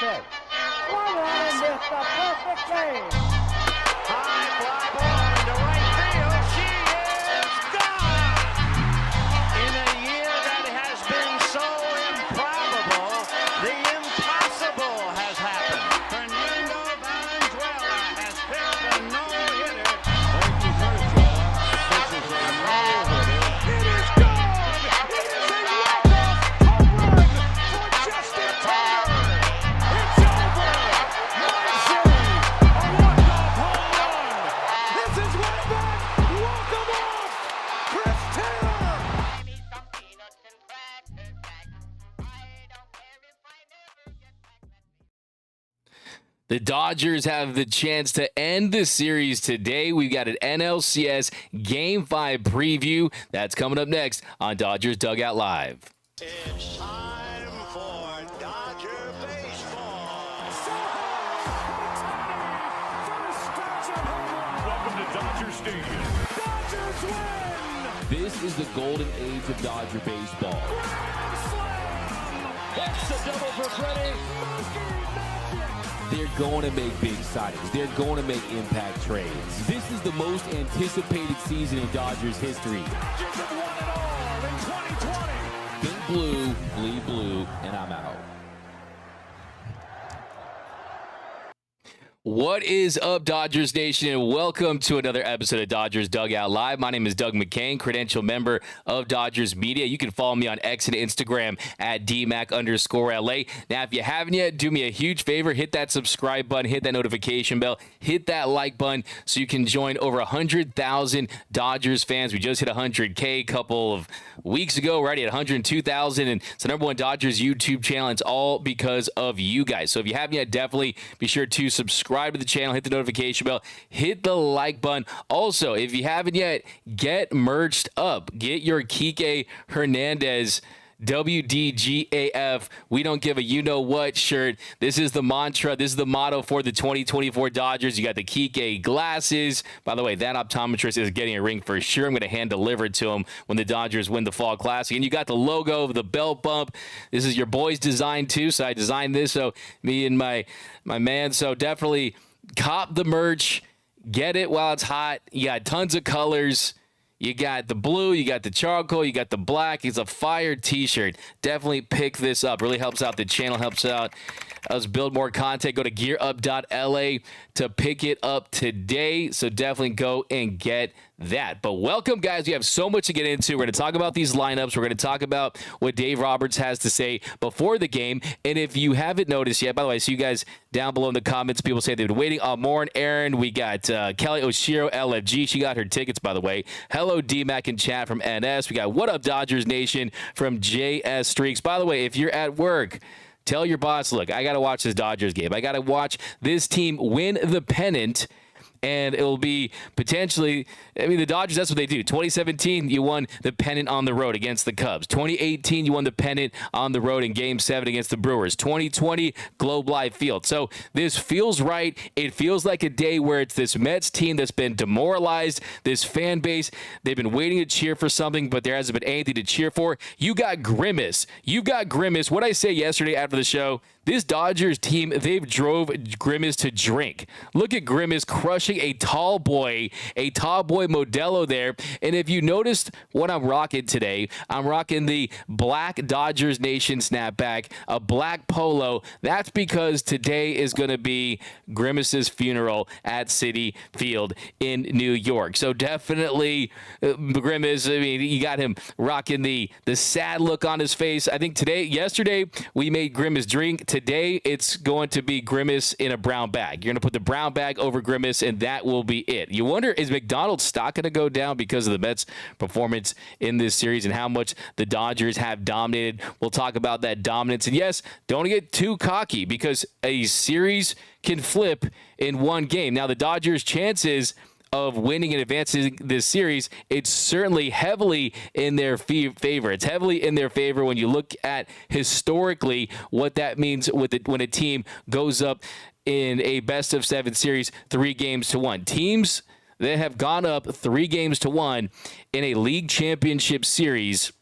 pitch. Swung on and missed a perfect game. High fly ball into right field. She is gone. In a year that has been so improbable, the impossible has happened. Fernando Valenzuela has pitched a no-hitter. Thank you, Kershaw. This is a no-hitter. It is gone! It is a walk-off home run for Justin Turner! It's over! Muncy, a walk-off home run! This is way back! Walk 'em off! Chris Taylor! Give me some peanuts and cracker jack. I don't care if I never get back. The Dodgers have the chance to end the series today. We've got an NLCS Game 5 preview. That's coming up next on Dodgers Dugout Live. It's time for Dodger baseball. Welcome to Dodger Stadium. Dodgers win! This is the golden age of Dodger baseball. Grand slam! That's a double for Freddie. They're going to make big signings. They're going to make impact trades. This is the most anticipated season in Dodgers history. Dodgers have won it all in 2020. Think blue, bleed blue, and I'm out. What is up, Dodgers Nation, and welcome to another episode of Dodgers Dugout Live. My name is Doug McKain, credential member of Dodgers Media. You can follow me on X and Instagram at DMac_LA. Now, if you haven't yet, do me a huge favor. Hit that subscribe button, hit that notification bell, hit that like button so you can join over 100,000 Dodgers fans. We just hit 100K a couple of weeks ago. We're already at 102,000, and it's the #1 Dodgers YouTube channel. It's all because of you guys. So if you haven't yet, definitely be sure to subscribe to the channel, hit the notification bell, hit the like button. Also, if you haven't yet, get merged up. Get your Kike Hernandez WDGAF, we don't give a you-know-what shirt. This is the mantra. This is the motto for the 2024 Dodgers. You got the Kike glasses. By the way, that optometrist is getting a ring for sure. I'm going to hand deliver it to him when the Dodgers win the Fall Classic. And you got the logo, the belt bump. This is your boy's design too, so I designed this. So me and my man. So definitely cop the merch. Get it while it's hot. You got tons of colors. You got the blue, you got the charcoal, you got the black. It's a fire t-shirt. Definitely pick this up. Really helps out the channel, helps out us build more content. Go to gearup.la to pick it up today. So definitely go and get that. But welcome, guys. We have so much to get into. We're going to talk about these lineups. We're going to talk about what Dave Roberts has to say before the game. And if you haven't noticed yet, by the way, I see you guys down below in the comments. People say they've been waiting. More and Aaron. We got Kelly Oshiro, LFG. She got her tickets, by the way. Hello, DMAC in chat from NS. We got What Up, Dodgers Nation from JS Streaks. By the way, if you're at work, tell your boss, look, I got to watch this Dodgers game. I got to watch this team win the pennant. And it'll be potentially, I mean, the Dodgers, that's what they do. 2017, you won the pennant on the road against the Cubs. 2018, you won the pennant on the road in Game 7 against the Brewers. 2020, Globe Life Field. So this feels right. It feels like a day where it's this Mets team that's been demoralized, this fan base. They've been waiting to cheer for something, but there hasn't been anything to cheer for. You got Grimace. You've got Grimace. What I say yesterday after the show, this Dodgers team, they've drove Grimace to drink. Look at Grimace crushing a tall boy Modelo there. And if you noticed what I'm rocking today, I'm rocking the black Dodgers Nation snapback, a black polo. That's because today is going to be Grimace's funeral at Citi Field in New York. So definitely Grimace, I mean, you got him rocking the sad look on his face. I think yesterday, we made Grimace drink. Today, it's going to be Grimace in a brown bag. You're going to put the brown bag over Grimace, and that will be it. You wonder, is McDonald's stock going to go down because of the Mets' performance in this series and how much the Dodgers have dominated? We'll talk about that dominance. And yes, don't get too cocky because a series can flip in one game. Now, the Dodgers' chances of winning and advancing this series, it's certainly heavily in their favor. It's heavily in their favor when you look at historically what that means with it when a team goes up in a best-of-7 series 3-1. Teams that have gone up 3-1 in a league championship series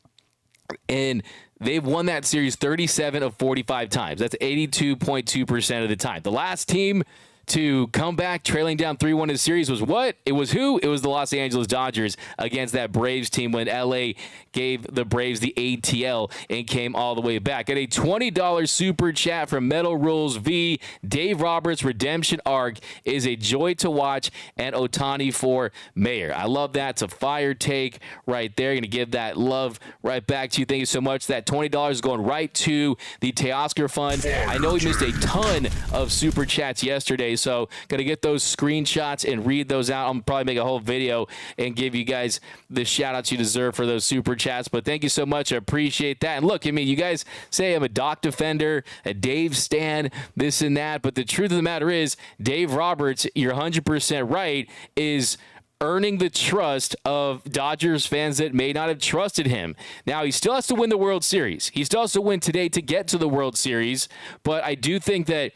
And they've won that series 37 of 45 times. That's 82.2% of the time. The last team to come back trailing down 3-1 in the series was what? It was who? It was the Los Angeles Dodgers against that Braves team when LA gave the Braves the ATL and came all the way back. At a $20 super chat from Metal Rules V, Dave Roberts' redemption arc is a joy to watch, and Ohtani for mayor. I love that. It's a fire take right there. Going to give that love right back to you. Thank you so much. That $20 is going right to the Teoscar Fund. I know we missed a ton of super chats yesterday, so got to get those screenshots and read those out. I'm probably make a whole video and give you guys the shout outs you deserve for those super chats. But thank you so much. I appreciate that. And look, I mean, you guys say I'm a Doc defender, a Dave stan, this and that. But the truth of the matter is, Dave Roberts, you're 100% right, is earning the trust of Dodgers fans that may not have trusted him. Now, he still has to win the World Series. He still has to win today to get to the World Series. But I do think that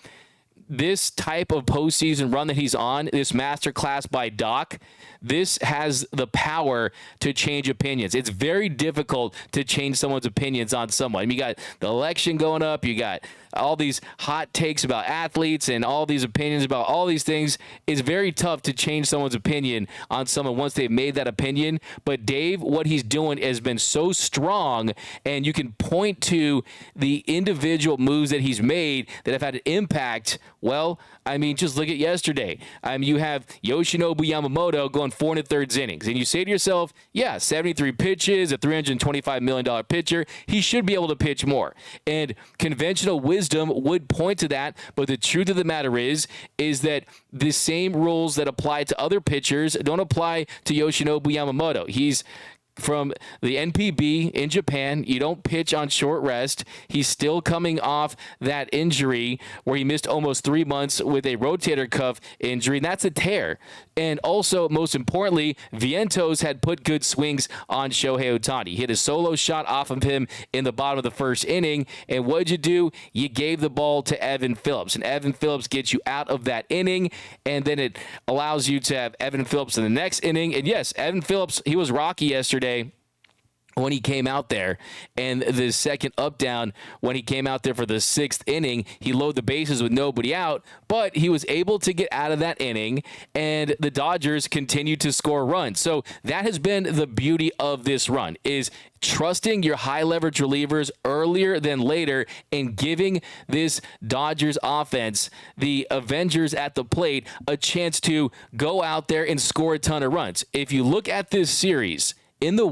this type of postseason run that he's on, this masterclass by Doc, this has the power to change opinions. It's very difficult to change someone's opinions on someone. I mean, you got the election going up. You got all these hot takes about athletes and all these opinions about all these things. It's very tough to change someone's opinion on someone once they've made that opinion. But Dave, what he's doing has been so strong, and you can point to the individual moves that he's made that have had an impact. Well, I mean, just look at yesterday. You have Yoshinobu Yamamoto going 4 1/3 innings, and you say to yourself, yeah, 73 pitches, a $325 million pitcher. He should be able to pitch more. And conventional wisdom would point to that, but the truth of the matter is that the same rules that apply to other pitchers don't apply to Yoshinobu Yamamoto. He's from the NPB in Japan. You don't pitch on short rest. He's still coming off that injury where he missed almost 3 months with a rotator cuff injury, and that's a tear. And also, most importantly, Vientos had put good swings on Shohei Ohtani. He hit a solo shot off of him in the bottom of the first inning, and what did you do? You gave the ball to Evan Phillips, and Evan Phillips gets you out of that inning, and then it allows you to have Evan Phillips in the next inning. And yes, Evan Phillips, he was rocky yesterday when he came out there, and the second up down when he came out there for the 6th inning, he loaded the bases with nobody out, but he was able to get out of that inning, and the Dodgers continued to score runs. So that has been the beauty of this run, is trusting your high leverage relievers earlier than later and giving this Dodgers offense, the Avengers at the plate, a chance to go out there and score a ton of runs. If you look at this series, in the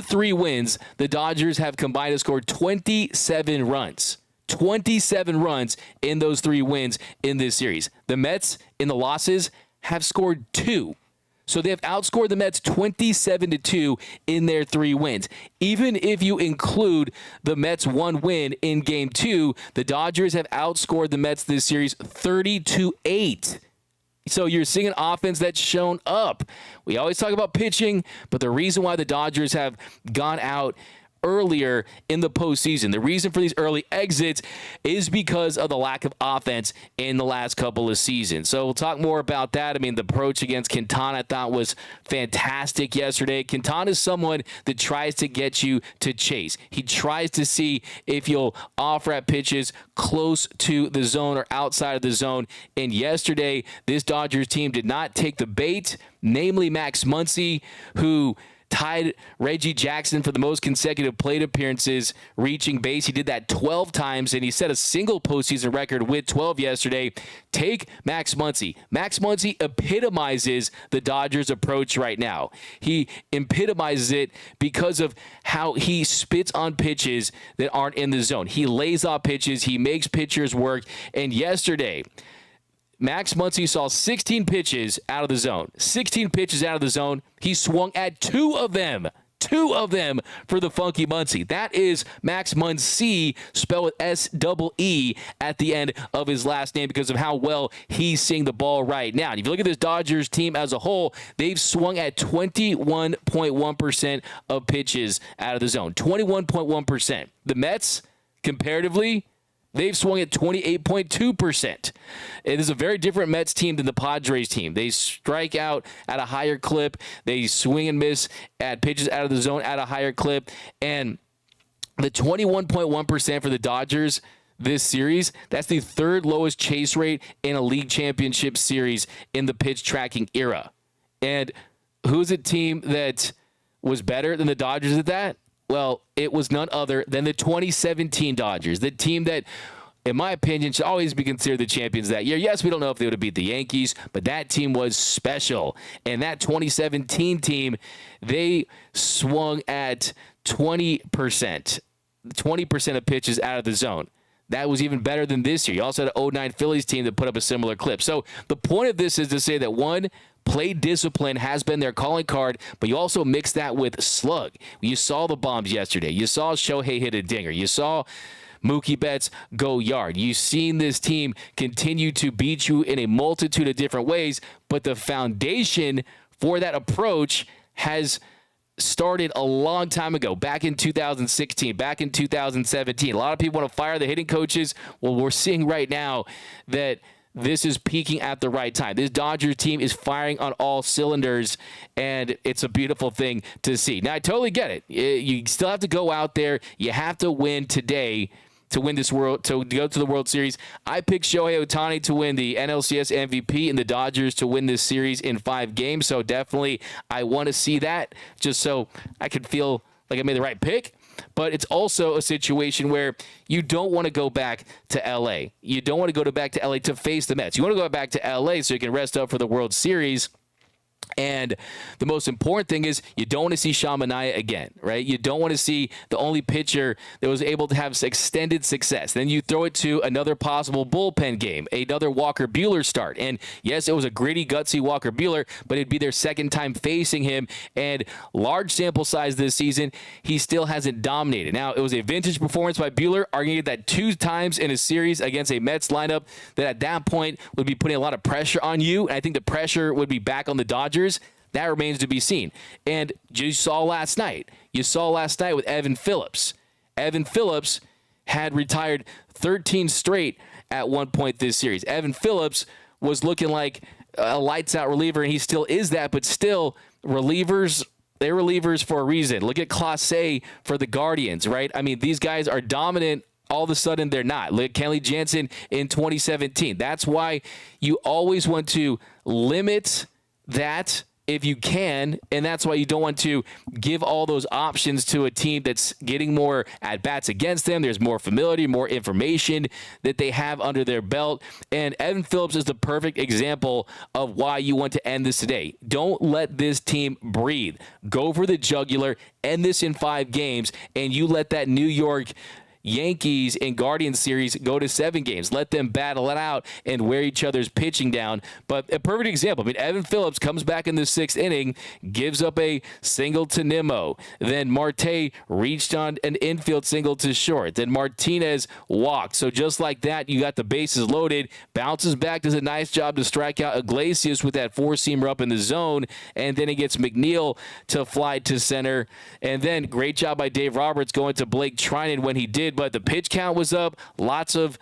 3 wins, the Dodgers have combined to score 27 runs. 27 runs in those 3 wins in this series. The Mets, in the losses, have scored 2. So they have outscored the Mets 27-2 in their 3 wins. Even if you include the Mets' 1 win in Game 2, the Dodgers have outscored the Mets this series 30-8. So you're seeing an offense that's shown up. We always talk about pitching, but the reason why the Dodgers have gone out earlier in the postseason, the reason for these early exits is because of the lack of offense in the last couple of seasons. So we'll talk more about that. I mean, the approach against Quintana I thought was fantastic yesterday. Quintana is someone that tries to get you to chase. He tries to see if you'll offer at pitches close to the zone or outside of the zone. And yesterday, this Dodgers team did not take the bait, namely Max Muncy, who tied Reggie Jackson for the most consecutive plate appearances, reaching base. He did that 12 times, and he set a single postseason record with 12 yesterday. Take Max Muncy. Max Muncy epitomizes the Dodgers' approach right now. He epitomizes it because of how he spits on pitches that aren't in the zone. He lays off pitches. He makes pitchers work. And yesterday, Max Muncy saw 16 pitches out of the zone. 16 pitches out of the zone. He swung at 2 of them. 2 of them for the Funky Muncy. That is Max Muncy, spelled with S-E-E at the end of his last name, because of how well he's seeing the ball right now. And if you look at this Dodgers team as a whole, they've swung at 21.1% of pitches out of the zone. 21.1%. The Mets, comparatively, they've swung at 28.2%. It is a very different Mets team than the Padres team. They strike out at a higher clip. They swing and miss at pitches out of the zone at a higher clip. And The 21.1% for the Dodgers this series, that's the third lowest chase rate in a league championship series in the pitch tracking era. And who's a team that was better than the Dodgers at that? Well, it was none other than the 2017 Dodgers, the team that, in my opinion, should always be considered the champions that year. Yes, we don't know if they would have beat the Yankees, but that team was special. And that 2017 team, they swung at 20%. 20% of pitches out of the zone. That was even better than this year. You also had an 09 Phillies team that put up a similar clip. So the point of this is to say that, one, play discipline has been their calling card, but you also mix that with slug. You saw the bombs yesterday. You saw Shohei hit a dinger. You saw Mookie Betts go yard. You've seen this team continue to beat you in a multitude of different ways, but the foundation for that approach has started a long time ago, back in 2016, back in 2017. A lot of people want to fire the hitting coaches. Well, we're seeing right now that this is peaking at the right time. This Dodgers team is firing on all cylinders, and it's a beautiful thing to see. Now, I totally get it. You still have to go out there. You have to win today to win this to go to the World Series. I picked Shohei Ohtani to win the NLCS MVP and the Dodgers to win this series in 5 games. So definitely I want to see that just so I could feel like I made the right pick. But it's also a situation where you don't want to go back to L.A. You don't want to go back to L.A. to face the Mets. You want to go back to L.A. so you can rest up for the World Series. And the most important thing is you don't want to see Sean Manaea again, right? You don't want to see the only pitcher that was able to have extended success. Then you throw it to another possible bullpen game, another Walker Buehler start. And yes, it was a gritty, gutsy Walker Buehler, but it'd be their second time facing him. And large sample size this season, he still hasn't dominated. Now, it was a vintage performance by Buehler, arguing that 2 times in a series against a Mets lineup that at that point would be putting a lot of pressure on you. And I think the pressure would be back on the Dodgers. That remains to be seen. And you saw last night. With Evan Phillips. Evan Phillips had retired 13 straight at one point this series. Evan Phillips was looking like a lights-out reliever, and he still is that, but still, relievers, they're relievers for a reason. Look at Clase for the Guardians, right? I mean, these guys are dominant. All of a sudden, they're not. Look at Kenley Jansen in 2017. That's why you always want to limit that if you can, and that's why you don't want to give all those options to a team that's getting more at-bats against them. There's more familiarity, more information that they have under their belt, and Evan Phillips is the perfect example of why you want to end this today. Don't let this team breathe. Go for the jugular, end this in 5 games, and you let that New York Yankees and Guardians series go to 7 games. Let them battle it out and wear each other's pitching down. But a perfect example. I mean, Evan Phillips comes back in the 6th inning, gives up a single to Nimmo. Then Marte reached on an infield single to short. Then Martinez walked. So just like that, you got the bases loaded. Bounces back, does a nice job to strike out Iglesias with that 4-seamer up in the zone. And then he gets McNeil to fly to center. And then great job by Dave Roberts going to Blake Trinan when he did. But the pitch count was up, lots of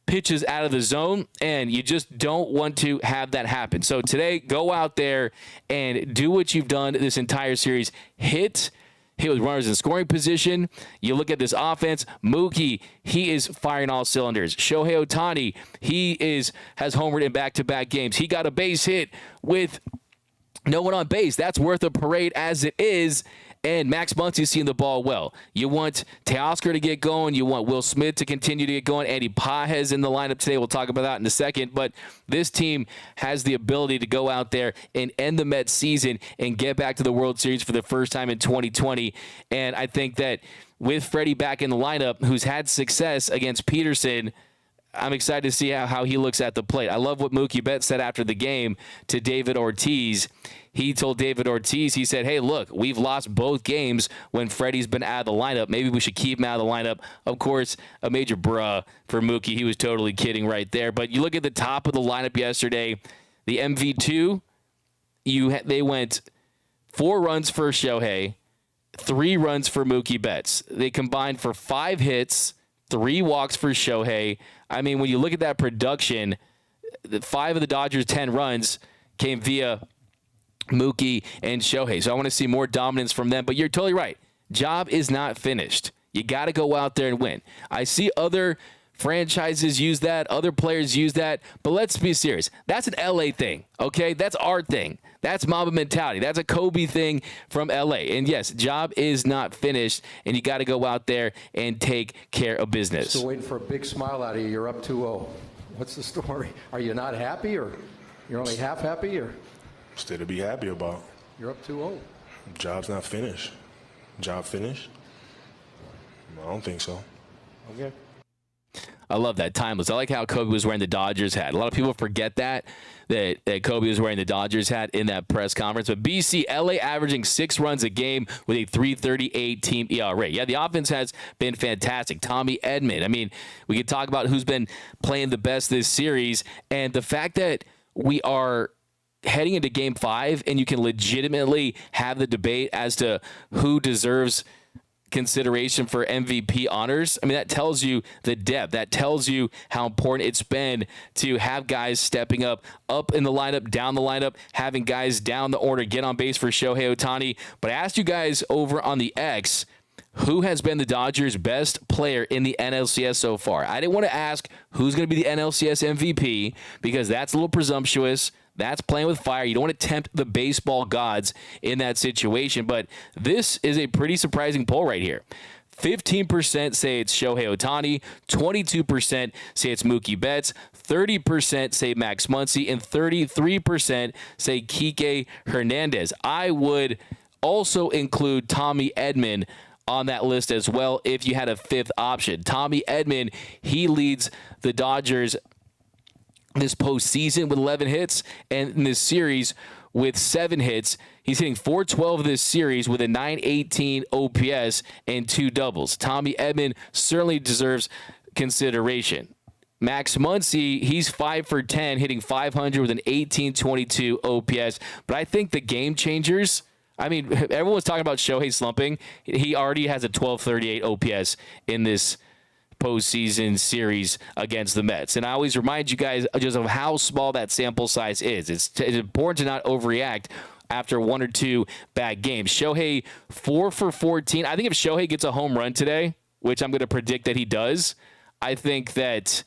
pitches out of the zone, and you just don't want to have that happen. So today, go out there and do what you've done this entire series. Hit with runners in scoring position. You look at this offense, Mookie, he is firing all cylinders. Shohei Ohtani, he has homered in back-to-back games. He got a base hit with no one on base. That's worth a parade as it is. And Max Muncy's seeing the ball well. You want Teoscar to get going. You want Will Smith to continue to get going. Andy Pages in the lineup today. We'll talk about that in a second. But this team has the ability to go out there and end the Mets season and get back to the World Series for the first time in 2020. And I think that with Freddie back in the lineup, who's had success against Peterson, I'm excited to see how he looks at the plate. I love what Mookie Betts said after the game to David Ortiz. He told David Ortiz, he said, hey, look, we've lost both games when Freddie's been out of the lineup. Maybe we should keep him out of the lineup. Of course, a major bruh for Mookie. He was totally kidding right there. But you look at the top of the lineup yesterday, the MV2, they went 4 runs for Shohei, 3 runs for Mookie Betts. They combined for 5 hits, 3 walks for Shohei. I mean, when you look at that production, 5 of the Dodgers' 10 runs came via Mookie and Shohei. So I want to see more dominance from them. But you're totally right. Job is not finished. You got to go out there and win. I see other franchises use that, other players use that, but let's be serious. That's an LA thing, okay? That's our thing. That's Mamba mentality. That's a Kobe thing from LA. And yes, job is not finished, and you got to go out there and take care of business. Still waiting for a big smile out of you. You're up 2-0. What's the story? Are you not happy, or you're only half happy, or Still to be happy about. you're up 2-0? Job's not finished. Job finished? I don't think so. Okay. I love that. Timeless. I like how Kobe was wearing the Dodgers hat. A lot of people forget that Kobe was wearing the Dodgers hat in that press conference. But BC, LA averaging 6 runs a game with a 3.38 team ERA. Yeah, the offense has been fantastic. Tommy Edman. I mean, we could talk about who's been playing the best this series. And the fact that we are heading into Game 5 and you can legitimately have the debate as to who deserves consideration for MVP honors. I mean, that tells you the depth. That tells you how important it's been to have guys stepping up in the lineup, down the lineup, having guys down the order, get on base for Shohei Ohtani. But I asked you guys over on the X, who has been the Dodgers' best player in the NLCS so far? I didn't want to ask who's going to be the NLCS MVP because that's a little presumptuous. That's playing with fire. You don't want to tempt the baseball gods in that situation. But this is a pretty surprising poll right here. 15% say it's Shohei Ohtani, 22% say it's Mookie Betts, 30% say Max Muncy, and 33% say Kike Hernandez. I would also include Tommy Edman on that list as well if you had a fifth option. Tommy Edman, he leads the Dodgers this postseason with 11 hits, and in this series with 7 hits. He's hitting .412 this series with a .918 OPS and 2 doubles. Tommy Edman certainly deserves consideration. Max Muncy, he's 5 for 10, hitting .500 with an 1822 OPS. But I think the game changers, I mean, everyone was talking about Shohei slumping. He already has a 1238 OPS in this postseason series against the Mets. And I always remind you guys just of how small that sample size is. It's important to not overreact after 1 or 2 bad games. Shohei, 4 for 14. I think if Shohei gets a home run today, which I'm going to predict that he does, I think that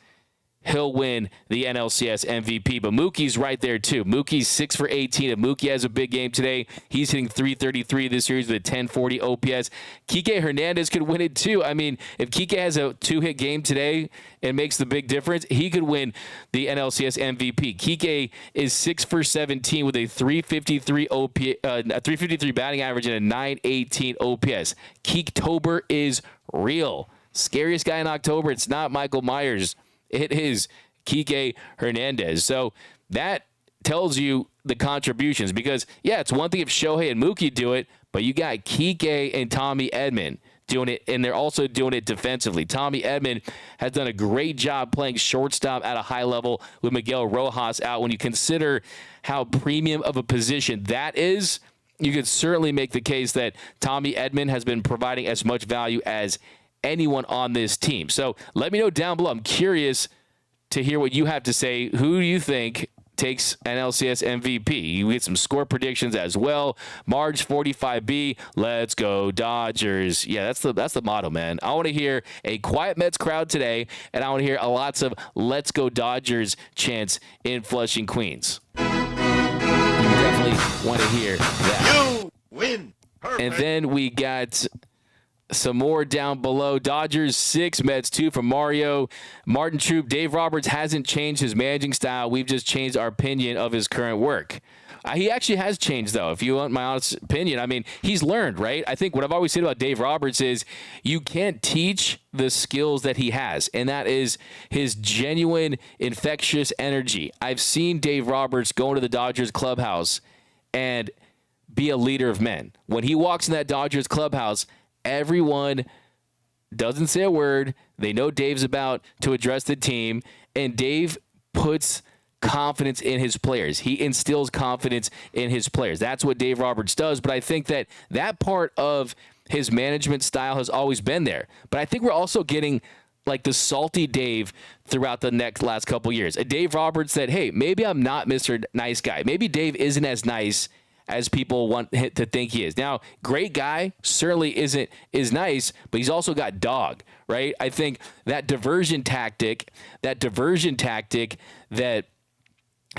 he'll win the NLCS MVP. But Mookie's right there too. Mookie's 6 for 18. If Mookie has a big game today, he's hitting .333 this series with a 1040 OPS. Kike Hernandez could win it too. I mean, if Kike has a 2-hit game today and makes the big difference, he could win the NLCS MVP. Kike is 6 for 17 with a 353 353 batting average and a 918 OPS. Keektober is real. Scariest guy in October. It's not Michael Myers. It is Kike Hernandez. So that tells you the contributions because, yeah, it's one thing if Shohei and Mookie do it, but you got Kike and Tommy Edman doing it, and they're also doing it defensively. Tommy Edman has done a great job playing shortstop at a high level with Miguel Rojas out. When you consider how premium of a position that is, you could certainly make the case that Tommy Edman has been providing as much value as anyone on this team. So let me know down below. I'm curious to hear what you have to say. Who do you think takes NLCS MVP? You get some score predictions as well. Marge 45B, let's go Dodgers. Yeah, that's the motto, man. I want to hear a quiet Mets crowd today, and I want to hear lots of let's go Dodgers chants in Flushing, Queens. You definitely want to hear that. You win. Perfect. And then we got some more down below. Dodgers 6, Mets 2 from Mario. Martin Troop, Dave Roberts hasn't changed his managing style. We've just changed our opinion of his current work. He actually has changed, though, if you want my honest opinion. I mean, he's learned, right? I think what I've always said about Dave Roberts is you can't teach the skills that he has, and that is his genuine, infectious energy. I've seen Dave Roberts go into the Dodgers clubhouse and be a leader of men. When he walks in that Dodgers clubhouse, everyone doesn't say a word. They know Dave's about to address the team, and Dave puts confidence in his players. He instills confidence in his players. That's what Dave Roberts does, but I think that part of his management style has always been there. But I think we're also getting like the salty Dave throughout the last couple years. A Dave Roberts said, hey, maybe I'm not Mr. Nice Guy. Maybe Dave isn't as nice as people want to think he is. Now, great guy certainly is nice, but he's also got dog, right? I think that diversion tactic that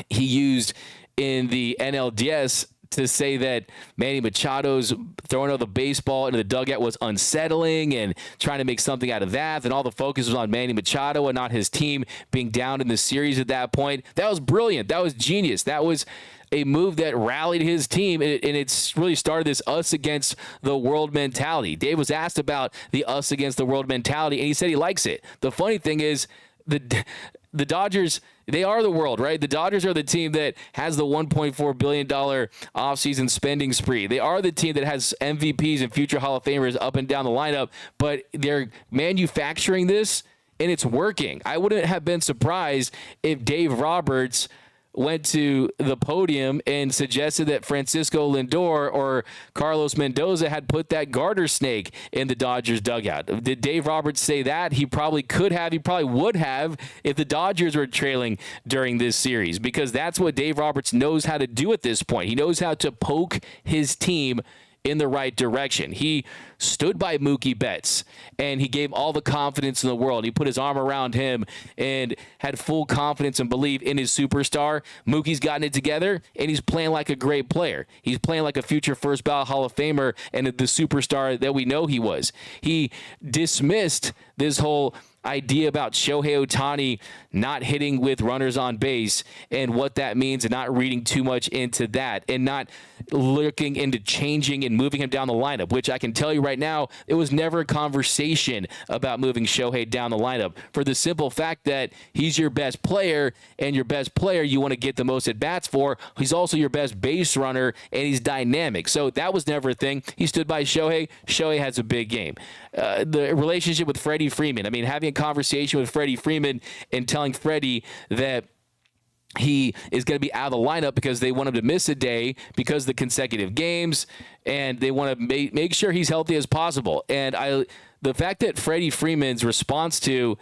he used in the NLDS to say that Manny Machado's throwing out the baseball into the dugout was unsettling and trying to make something out of that, and all the focus was on Manny Machado and not his team being down in the series at that point. That was brilliant. That was genius. That was a move that rallied his team, and it's really started this us against the world mentality. Dave was asked about the us against the world mentality, and he said he likes it. The funny thing is, the Dodgers, they are the world, right? The Dodgers are the team that has the $1.4 billion offseason spending spree. They are the team that has MVPs and future Hall of Famers up and down the lineup, but they're manufacturing this, and it's working. I wouldn't have been surprised if Dave Roberts went to the podium and suggested that Francisco Lindor or Carlos Mendoza had put that garter snake in the Dodgers dugout. Did Dave Roberts say that? He probably could have. He probably would have if the Dodgers were trailing during this series, because that's what Dave Roberts knows how to do at this point. He knows how to poke his team in the right direction. He stood by Mookie Betts, and he gave all the confidence in the world. He put his arm around him and had full confidence and belief in his superstar. Mookie's gotten it together, and he's playing like a great player. He's playing like a future first ballot Hall of Famer and the superstar that we know he was. He dismissed this whole idea about Shohei Ohtani not hitting with runners on base and what that means, and not reading too much into that, and not looking into changing and moving him down the lineup, which I can tell you right now, it was never a conversation about moving Shohei down the lineup, for the simple fact that he's your best player, and your best player you want to get the most at-bats for. He's also your best base runner, and he's dynamic. So that was never a thing. He stood by Shohei. Shohei has a big game. The relationship with Freddie Freeman, I mean, having a conversation with Freddie Freeman and telling Freddie that he is going to be out of the lineup because they want him to miss a day because of the consecutive games, and they want to make sure he's healthy as possible. And the fact that Freddie Freeman's response to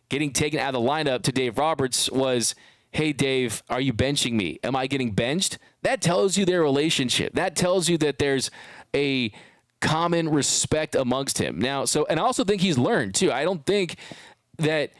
getting taken out of the lineup to Dave Roberts was, "Hey, Dave, are you benching me? Am I getting benched?" That tells you their relationship. That tells you that there's a common respect amongst him. Now, and I also think he's learned too. I don't think that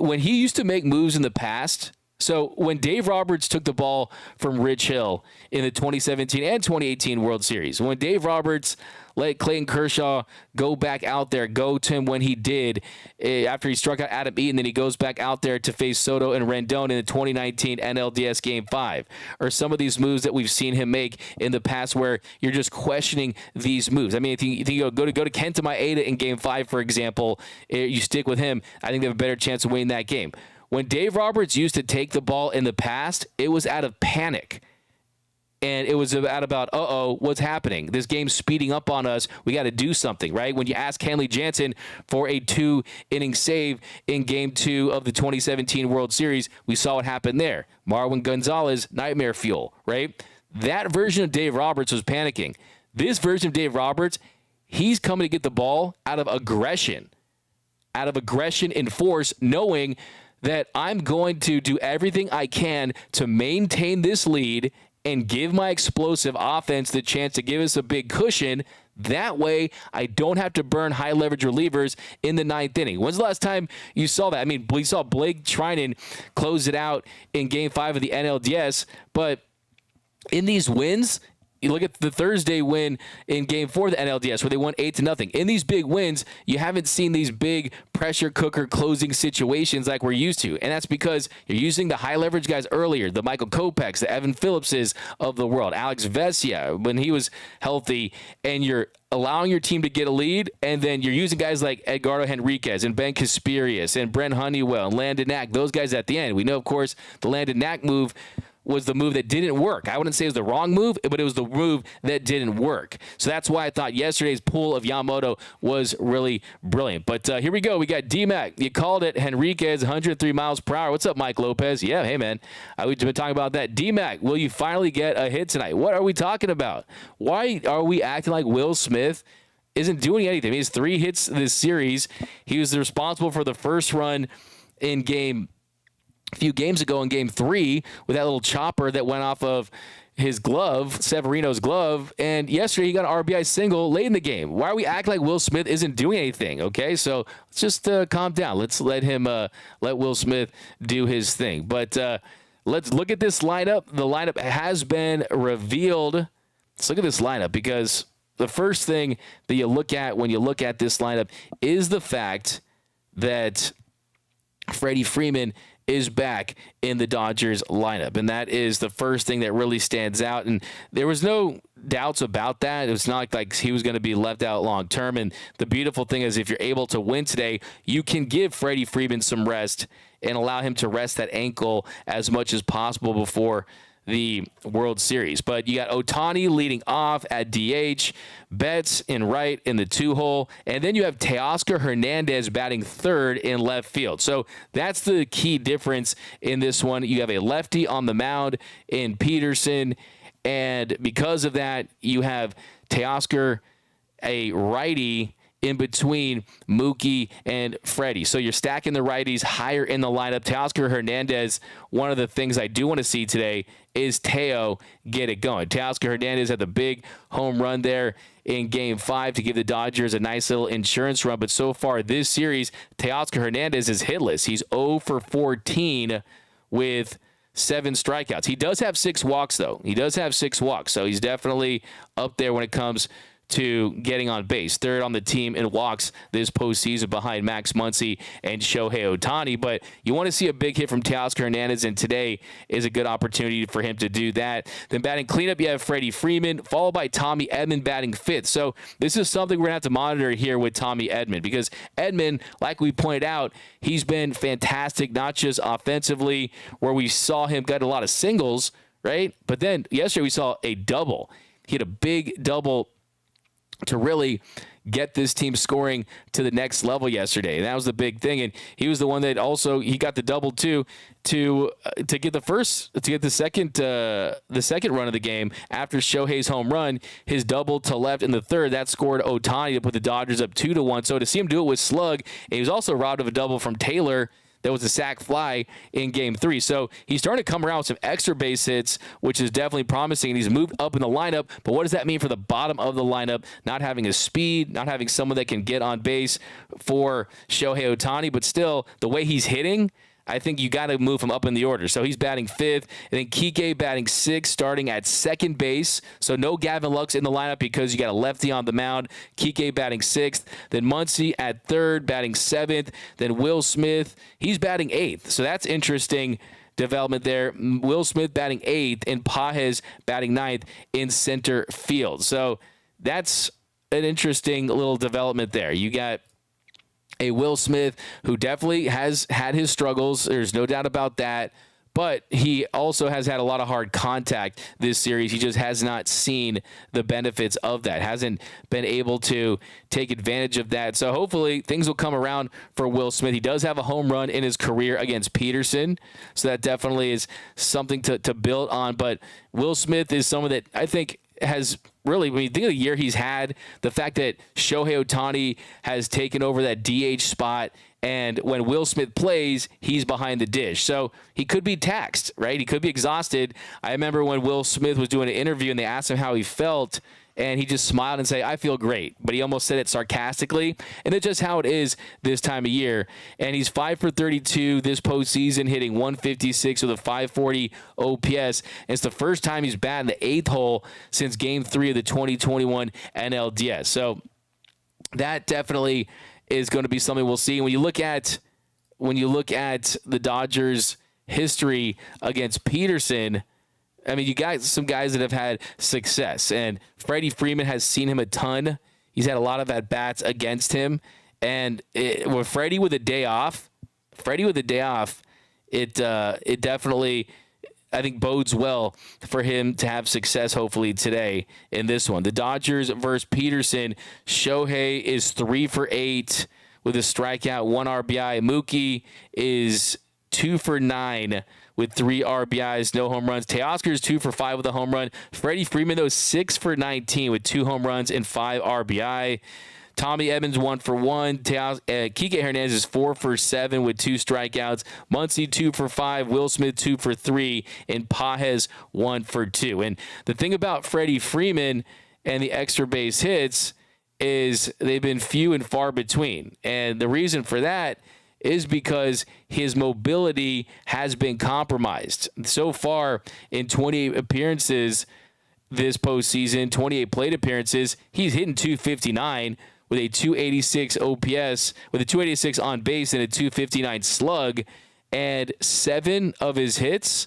when he used to make moves in the past, so when Dave Roberts took the ball from Rich Hill in the 2017 and 2018 World Series, when Dave Roberts let Clayton Kershaw go back out there, go to him when he did, after he struck out Adam Eaton, then he goes back out there to face Soto and Rendon in the 2019 NLDS Game 5, or some of these moves that we've seen him make in the past where you're just questioning these moves. I mean, if you go to Kenta Maeda in Game 5, for example, you stick with him, I think they have a better chance of winning that game. When Dave Roberts used to take the ball in the past, it was out of panic. And it was about, what's happening? This game's speeding up on us. We got to do something, right? When you ask Kenley Jansen for a 2-inning save in Game 2 of the 2017 World Series, we saw what happened there. Marwin Gonzalez, nightmare fuel, right? That version of Dave Roberts was panicking. This version of Dave Roberts, he's coming to get the ball out of aggression and force, knowing that I'm going to do everything I can to maintain this lead and give my explosive offense the chance to give us a big cushion. That way, I don't have to burn high leverage relievers in the 9th inning. When's the last time you saw that? I mean, we saw Blake Treinen close it out in Game 5 of the NLDS, but in these wins, you look at the Thursday win in Game 4 of the NLDS where they won 8-0. In these big wins, you haven't seen these big pressure cooker closing situations like we're used to. And that's because you're using the high leverage guys earlier, the Michael Kopechs, the Evan Phillipses of the world, Alex Vesia when he was healthy, and you're allowing your team to get a lead, and then you're using guys like Edgardo Henriquez and Ben Casperius and Brent Honeywell and Landon Knack, those guys at the end. We know, of course, the Landon Knack move was the move that didn't work. I wouldn't say it was the wrong move, but it was the move that didn't work. So that's why I thought yesterday's pull of Yamamoto was really brilliant. But here we go. We got D-Mac. You called it. Henriquez, 103 miles per hour. What's up, Mike Lopez? Yeah, hey, man. We've been talking about that. D-Mac, will you finally get a hit tonight? What are we talking about? Why are we acting like Will Smith isn't doing anything? He has 3 hits this series. He was responsible for the first run in a few games ago in Game 3 with that little chopper that went off of his glove, Severino's glove, and yesterday he got an RBI single late in the game. Why are we acting like Will Smith isn't doing anything? Okay, so let's just calm down. Let's let Will Smith do his thing. But let's look at this lineup. The lineup has been revealed. Let's look at this lineup, because the first thing that you look at when you look at this lineup is the fact that Freddie Freeman is back in the Dodgers lineup. And that is the first thing that really stands out. And there was no doubts about that. It was not like he was going to be left out long term. And the beautiful thing is, if you're able to win today, you can give Freddie Freeman some rest and allow him to rest that ankle as much as possible before the World Series. But you got Ohtani leading off at DH, Betts in right in the 2-hole, and then you have Teoscar Hernandez batting third in left field. So that's the key difference in this one. You have a lefty on the mound in Peterson, and because of that, you have Teoscar, a righty, in between Mookie and Freddie. So you're stacking the righties higher in the lineup. Teoscar Hernandez, one of the things I do want to see today is Teo get it going. Teoscar Hernandez had the big home run there in Game 5 to give the Dodgers a nice little insurance run. But so far this series, Teoscar Hernandez is hitless. He's 0 for 14 with 7 strikeouts. He does have 6 walks, though. He does have 6 walks, so he's definitely up there when it comes to getting on base. Third on the team in walks this postseason behind Max Muncy and Shohei Ohtani. But you want to see a big hit from Teoscar Hernandez, and today is a good opportunity for him to do that. Then batting cleanup, you have Freddie Freeman, followed by Tommy Edman batting 5th. So this is something we're going to have to monitor here with Tommy Edman, because Edman, like we pointed out, he's been fantastic, not just offensively, where we saw him get a lot of singles, right? But then yesterday we saw a double. He had a big double to really get this team scoring to the next level yesterday. And that was the big thing. And he was the one that also, he got the double too to get the second run of the game after Shohei's home run. His double to left in the third, that scored Ohtani to put the Dodgers up 2-1. So to see him do it with slug, and he was also robbed of a double from Taylor. That was a sac fly in Game 3. So he's starting to come around with some extra base hits, which is definitely promising. And he's moved up in the lineup. But what does that mean for the bottom of the lineup? Not having a speed, not having someone that can get on base for Shohei Ohtani. But still, the way he's hitting, I think you got to move him up in the order. So he's batting 5th, and then Kike batting 6th, starting at second base. So no Gavin Lux in the lineup because you got a lefty on the mound. Kike batting 6th, then Muncy at 3rd, batting 7th, then Will Smith, he's batting 8th. So that's interesting development there. Will Smith batting 8th, and Pages batting 9th in center field. So that's an interesting little development there. You got a Will Smith who definitely has had his struggles. There's no doubt about that. But he also has had a lot of hard contact this series. He just has not seen the benefits of that, hasn't been able to take advantage of that. So hopefully things will come around for Will Smith. He does have a home run in his career against Peterson, so that definitely is something to build on. But Will Smith is someone that I think has really, when you think of the year he's had, the fact that Shohei Ohtani has taken over that DH spot, and when Will Smith plays, he's behind the dish. So he could be taxed, right? He could be exhausted. I remember when Will Smith was doing an interview and they asked him how he felt, and he just smiled and said, "I feel great." But he almost said it sarcastically. And it's just how it is this time of year. And he's 5 for 32 this postseason, hitting 156 with a 540 OPS. And it's the first time he's batted in the 8th hole since Game 3 of the 2021 NLDS. So that definitely is going to be something we'll see. When you look at the Dodgers' history against Peterson, I mean, you got some guys that have had success, and Freddie Freeman has seen him a ton. He's had a lot of at-bats against him, and with Freddie with a day off, it definitely, I think, bodes well for him to have success, hopefully, today in this one. The Dodgers versus Peterson. Shohei is 3 for 8 with a strikeout, 1 RBI. Mookie is 2 for 9 with 3 RBIs, no home runs. Teoscar is 2 for 5 with a home run. Freddie Freeman, though, 6 for 19 with 2 home runs and 5 RBI. Tommy Edmonds 1 for 1. Kike Hernandez is 4 for 7 with 2 strikeouts. Muncy 2 for 5. Will Smith 2 for 3. And Pages 1 for 2. And the thing about Freddie Freeman and the extra base hits is they've been few and far between. And the reason for that is because his mobility has been compromised. So far in 28 appearances this postseason, 28 plate appearances, he's hitting 259 with a 286 OPS, with a 286 on base and a 259 slug. And all 7 of his hits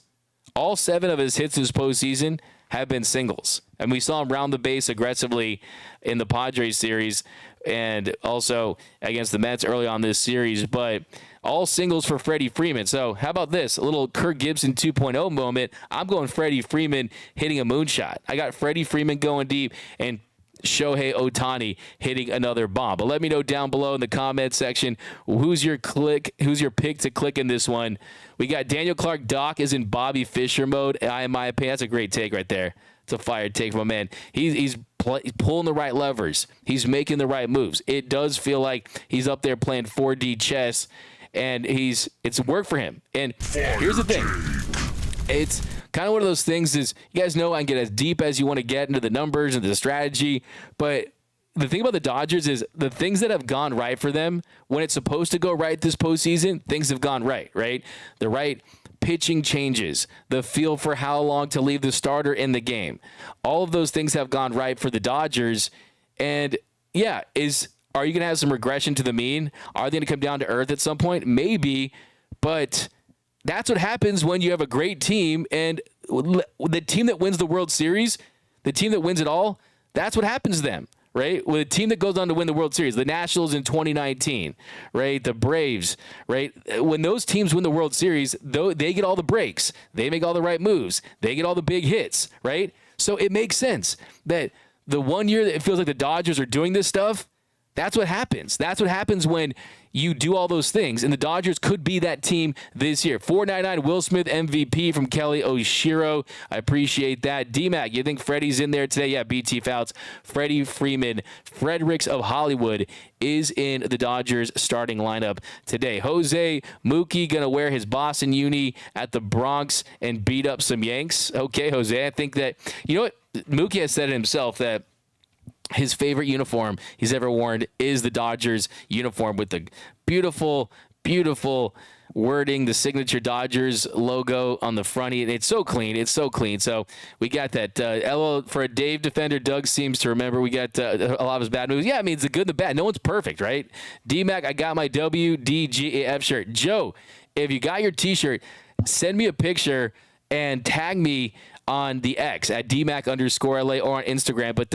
this postseason have been singles. And we saw him round the base aggressively in the Padres series and also against the Mets early on this series, but all singles for Freddie Freeman. So how about this? A little Kirk Gibson 2.0 moment. I'm going Freddie Freeman hitting a moonshot. I got Freddie Freeman going deep and Shohei Ohtani hitting another bomb. But let me know down below in the comment section, who's your pick to click in this one? We got Daniel Clark. Doc is in Bobby Fischer mode. In my opinion, that's a great take right there. It's a fire take from a man. He's pulling the right levers. He's making the right moves. It does feel like he's up there playing 4D chess, and it's worked for him. And here's the thing. It's kind of one of those things is, you guys know I can get as deep as you want to get into the numbers and the strategy, but the thing about the Dodgers is the things that have gone right for them, when it's supposed to go right this postseason, things have gone right? The right pitching changes, the feel for how long to leave the starter in the game. All of those things have gone right for the Dodgers. And yeah, are you going to have some regression to the mean? Are they going to come down to earth at some point? Maybe, but that's what happens when you have a great team, and the team that wins the World Series, the team that wins it all, that's what happens to them, right? With a team that goes on to win the World Series, the Nationals in 2019, right? The Braves, right? When those teams win the World Series, they get all the breaks. They make all the right moves. They get all the big hits, right? So it makes sense that the one year that it feels like the Dodgers are doing this stuff, that's what happens. That's what happens when you do all those things. And the Dodgers could be that team this year. 499 Will Smith MVP from Kelly Oshiro. I appreciate that. D-Mac, you think Freddie's in there today? Yeah, BT Fouts. Freddie Freeman, Fredericks of Hollywood, is in the Dodgers starting lineup today. Jose Mookie going to wear his Boston uni at the Bronx and beat up some Yanks. Okay, Jose, I think that, you know what? Mookie has said it himself that his favorite uniform he's ever worn is the Dodgers uniform with the beautiful, beautiful wording, the signature Dodgers logo on the front. It's so clean. It's so clean. So we got that. LO for a Dave defender. Doug seems to remember we got a lot of his bad moves. Yeah, I mean, it's the good and the bad. No one's perfect, right? D-Mac, I got my WDGAF shirt. Joe, if you got your T-shirt, send me a picture and tag me on the X at DMAC_LA or on Instagram. But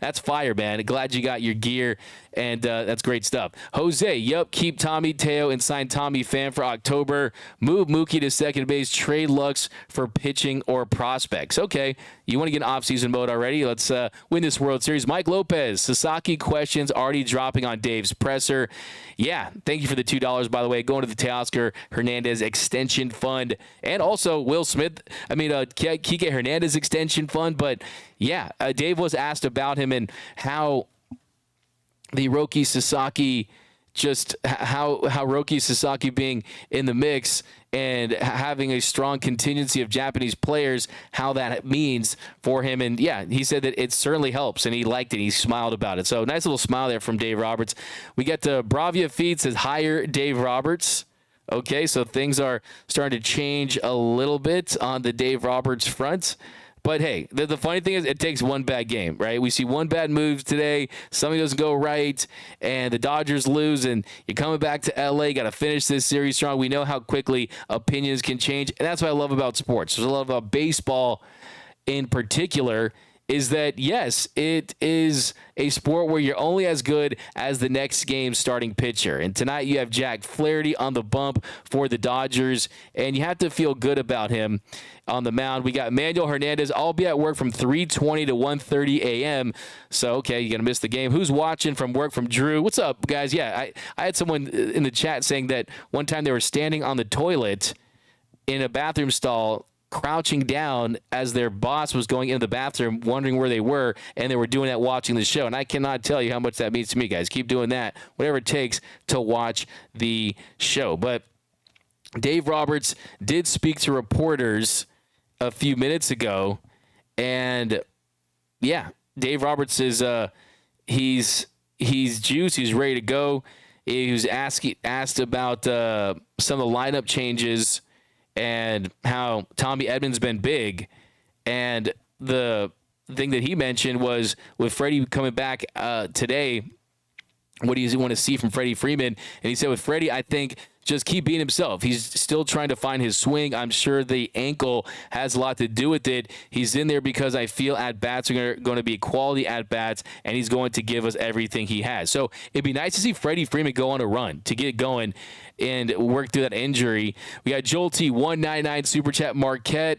that's fire, man. Glad you got your gear, and that's great stuff. Jose, yep, keep Tommy Teo and sign Tommy Pham for October. Move Mookie to second base. Trade Lux for pitching or prospects. Okay, you want to get in off-season mode already? Let's win this World Series. Mike Lopez, Sasaki questions already dropping on Dave's presser. Yeah, thank you for the $2, by the way. Going to the Teoscar Hernandez Extension Fund, and also Will Smith. I mean, Kike Hernandez Extension Fund. But yeah, Dave was asked about him and how the Roki Sasaki, just how Roki Sasaki being in the mix and having a strong contingency of Japanese players, how that means for him. And yeah, he said that it certainly helps, and he liked it. He smiled about it. So nice little smile there from Dave Roberts. We got Bravia Feed says, hire Dave Roberts. Okay, so things are starting to change a little bit on the Dave Roberts front. But hey, the funny thing is it takes one bad game, right? We see one bad move today, something doesn't go right, and the Dodgers lose, and you're coming back to LA, got to finish this series strong. We know how quickly opinions can change, and that's what I love about sports. What I love about baseball in particular is that, yes, it is a sport where you're only as good as the next game's starting pitcher. And tonight you have Jack Flaherty on the bump for the Dodgers, and you have to feel good about him on the mound. We got Manuel Hernandez. I'll be at work from 3:20 to 1:30 a.m. So, okay, you're going to miss the game. Who's watching from work? From Drew. What's up, guys? Yeah, I had someone in the chat saying that one time they were standing on the toilet in a bathroom stall crouching down as their boss was going into the bathroom, wondering where they were, and they were doing that watching the show. And I cannot tell you how much that means to me, guys. Keep doing that, whatever it takes to watch the show. But Dave Roberts did speak to reporters a few minutes ago, and yeah, Dave Roberts is he's juiced, he's ready to go. He was asked about some of the lineup changes and how Tommy Edmonds been big, and the thing that he mentioned was with Freddie coming back today, what do you want to see from Freddie Freeman? And he said with Freddie, I think just keep being himself. He's still trying to find his swing. I'm sure the ankle has a lot to do with it. He's in there because I feel at-bats are going to be quality at-bats, and he's going to give us everything he has. So it'd be nice to see Freddie Freeman go on a run to get going and work through that injury. We got Joel T. 199 Super Chat Marquette.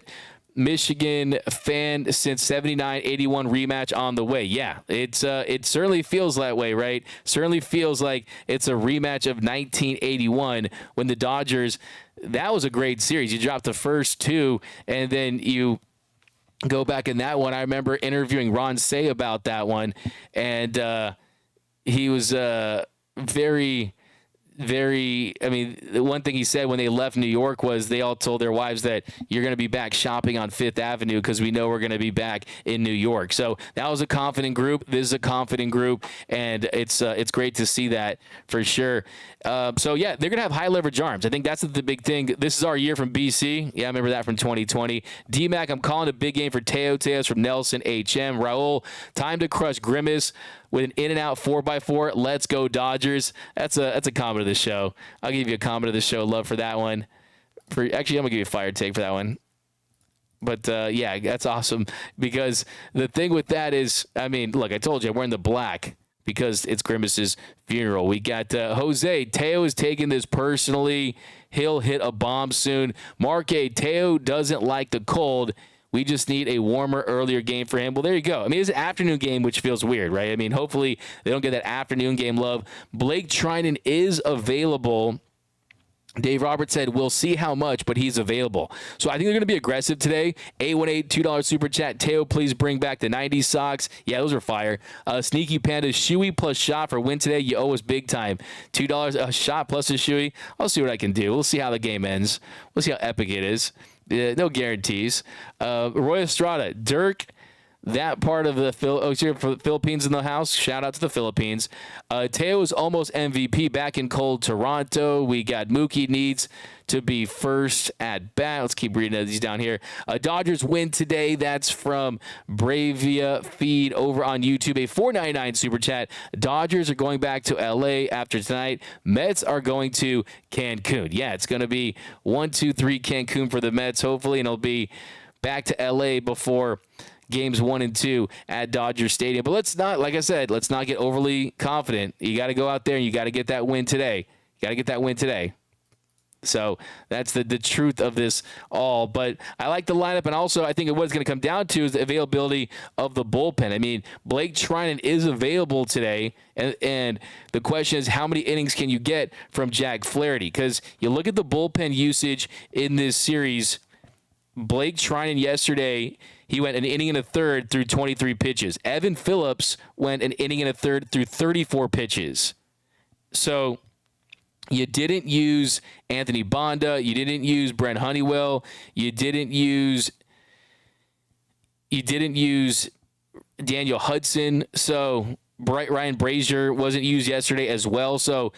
Michigan fan since 79-81 rematch on the way. Yeah, it certainly feels that way, right? Certainly feels like it's a rematch of 1981 when the Dodgers, that was a great series. You dropped the first two, and then you go back in that one. I remember interviewing Ron Say about that one, and he was very... I mean, the one thing he said when they left New York was they all told their wives that you're going to be back shopping on Fifth Avenue because we know we're going to be back in New York. So that was a confident group. This is a confident group, and it's great to see that for sure. So, yeah, they're going to have high leverage arms. I think that's the big thing. This is our year from BC. Yeah, I remember that from 2020. D-Mac, I'm calling a big game for Teo. Teo's from Nelson HM. Raul, time to crush Grimace with an in-and-out 4x4. Let's go, Dodgers. That's a comment of the show. I'll give you a comment of the show. Love for that one. Actually, I'm going to give you a fire take for that one. But, yeah, that's awesome because the thing with that is, I mean, look, I told you I'm wearing the black because it's Grimace's funeral. We got Jose. Teo is taking this personally. He'll hit a bomb soon. Mark A. Teo doesn't like the cold. We just need a warmer, earlier game for him. Well, there you go. I mean, it's an afternoon game, which feels weird, right? I mean, hopefully they don't get that afternoon game love. Blake Trinan is available. Dave Roberts said, we'll see how much, but he's available. So I think they're going to be aggressive today. 818, $2 Super Chat. Teo, please bring back the 90s socks. Yeah, those are fire. Sneaky Panda, Shuey plus shot for win today. You owe us big time. $2 a shot plus a Shuey. I'll see what I can do. We'll see how the game ends. We'll see how epic it is. No guarantees. Roy Estrada, Dirk, that part of the Philippines in the house. Shout out to the Philippines. Teo is almost MVP back in cold Toronto. We got Mookie needs to be first at bat. Let's keep reading these down here. Dodgers win today. That's from Bravia Feed over on YouTube. A $4.99 super chat. Dodgers are going back to LA after tonight. Mets are going to Cancun. Yeah, it's going to be 1-2-3 Cancun for the Mets, hopefully, and it'll be back to LA before games 1 and 2 at Dodger Stadium. But let's not, like I said, let's not get overly confident. You got to go out there and you got to get that win today. You got to get that win today. So that's the truth of this all. But I like the lineup, and also I think what it's going to come down to is the availability of the bullpen. I mean, Blake Trinan is available today, and the question is how many innings can you get from Jack Flaherty? Because you look at the bullpen usage in this series, Blake Trinan yesterday, he went an inning and a third through 23 pitches. Evan Phillips went an inning and a third through 34 pitches. So you didn't use Anthony Bonda. You didn't use Brent Honeywell. You didn't use Daniel Hudson. So Ryan Brazier wasn't used yesterday as well. So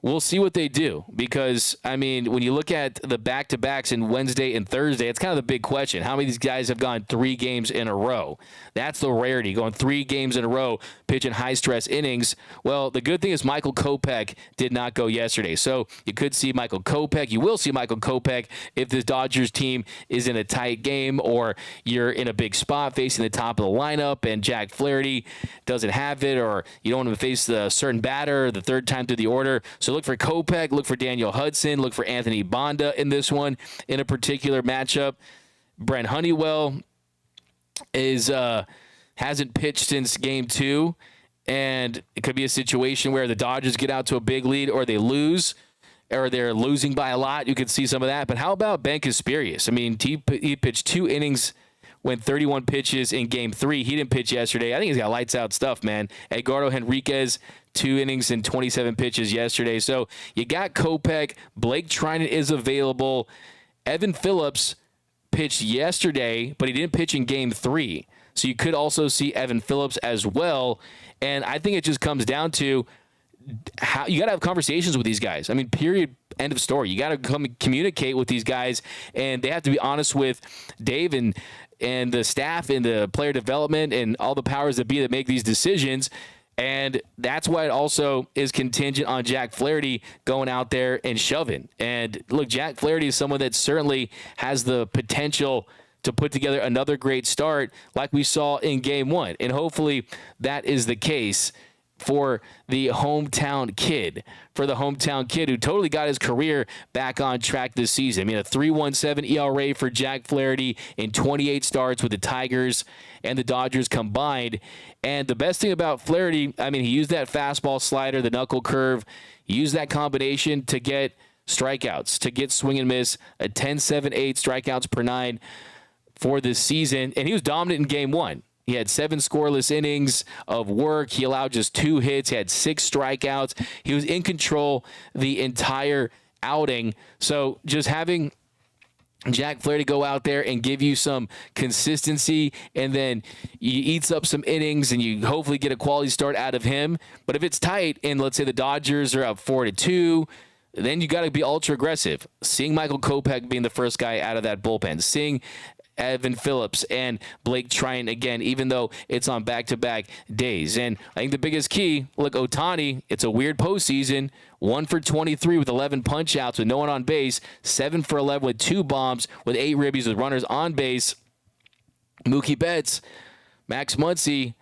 we'll see what they do because, I mean, when you look at the back-to-backs in Wednesday and Thursday, it's kind of the big question. How many of these guys have gone 3 games in a row? That's the rarity, going 3 games in a row, pitching high-stress innings. Well, the good thing is Michael Kopech did not go yesterday. So you could see Michael Kopech. You will see Michael Kopech if the Dodgers team is in a tight game or you're in a big spot facing the top of the lineup and Jack Flaherty doesn't have it, or you don't want to face a certain batter the third time through the order. So look for Kopech, look for Daniel Hudson, look for Anthony Bonda in this one in a particular matchup. Brent Honeywell hasn't pitched since game 2, and it could be a situation where the Dodgers get out to a big lead or they lose. or they're losing by a lot, you could see some of that. But how about Ben Kasperius? I mean, he pitched 2 innings, went 31 pitches in Game 3. He didn't pitch yesterday. I think he's got lights out stuff, man. Edgardo Henriquez, 2 innings and 27 pitches yesterday. So you got Kopech. Blake Trinan is available. Evan Phillips pitched yesterday, but he didn't pitch in Game 3. So you could also see Evan Phillips as well. And I think it just comes down to how you got to have conversations with these guys. I mean, period, end of story. You got to come communicate with these guys, and they have to be honest with Dave and the staff and the player development and all the powers that be that make these decisions. And that's why it also is contingent on Jack Flaherty going out there and shoving. And look, Jack Flaherty is someone that certainly has the potential to put together another great start like we saw in Game 1. And hopefully that is the case for the hometown kid, who totally got his career back on track this season. I mean, a 3.17 ERA for Jack Flaherty in 28 starts with the Tigers and the Dodgers combined. And the best thing about Flaherty, I mean, he used that fastball slider, the knuckle curve. He used that combination to get strikeouts, to get swing and miss, a 10.78 strikeouts per 9 for this season. And he was dominant in Game 1. He had 7 scoreless innings of work. He allowed just 2 hits. He had 6 strikeouts. He was in control the entire outing. So just having Jack Flaherty go out there and give you some consistency, and then he eats up some innings and you hopefully get a quality start out of him. But if it's tight and let's say the Dodgers are up 4-2, then you got to be ultra aggressive. Seeing Michael Kopech being the first guy out of that bullpen, seeing Evan Phillips and Blake Trinan again, even though it's on back-to-back days. And I think the biggest key, look, Ohtani, it's a weird postseason. 1 for 23 with 11 punch-outs with no one on base. 7 for 11 with 2 bombs with 8 ribbies with runners on base. Mookie Betts, Max Muncy,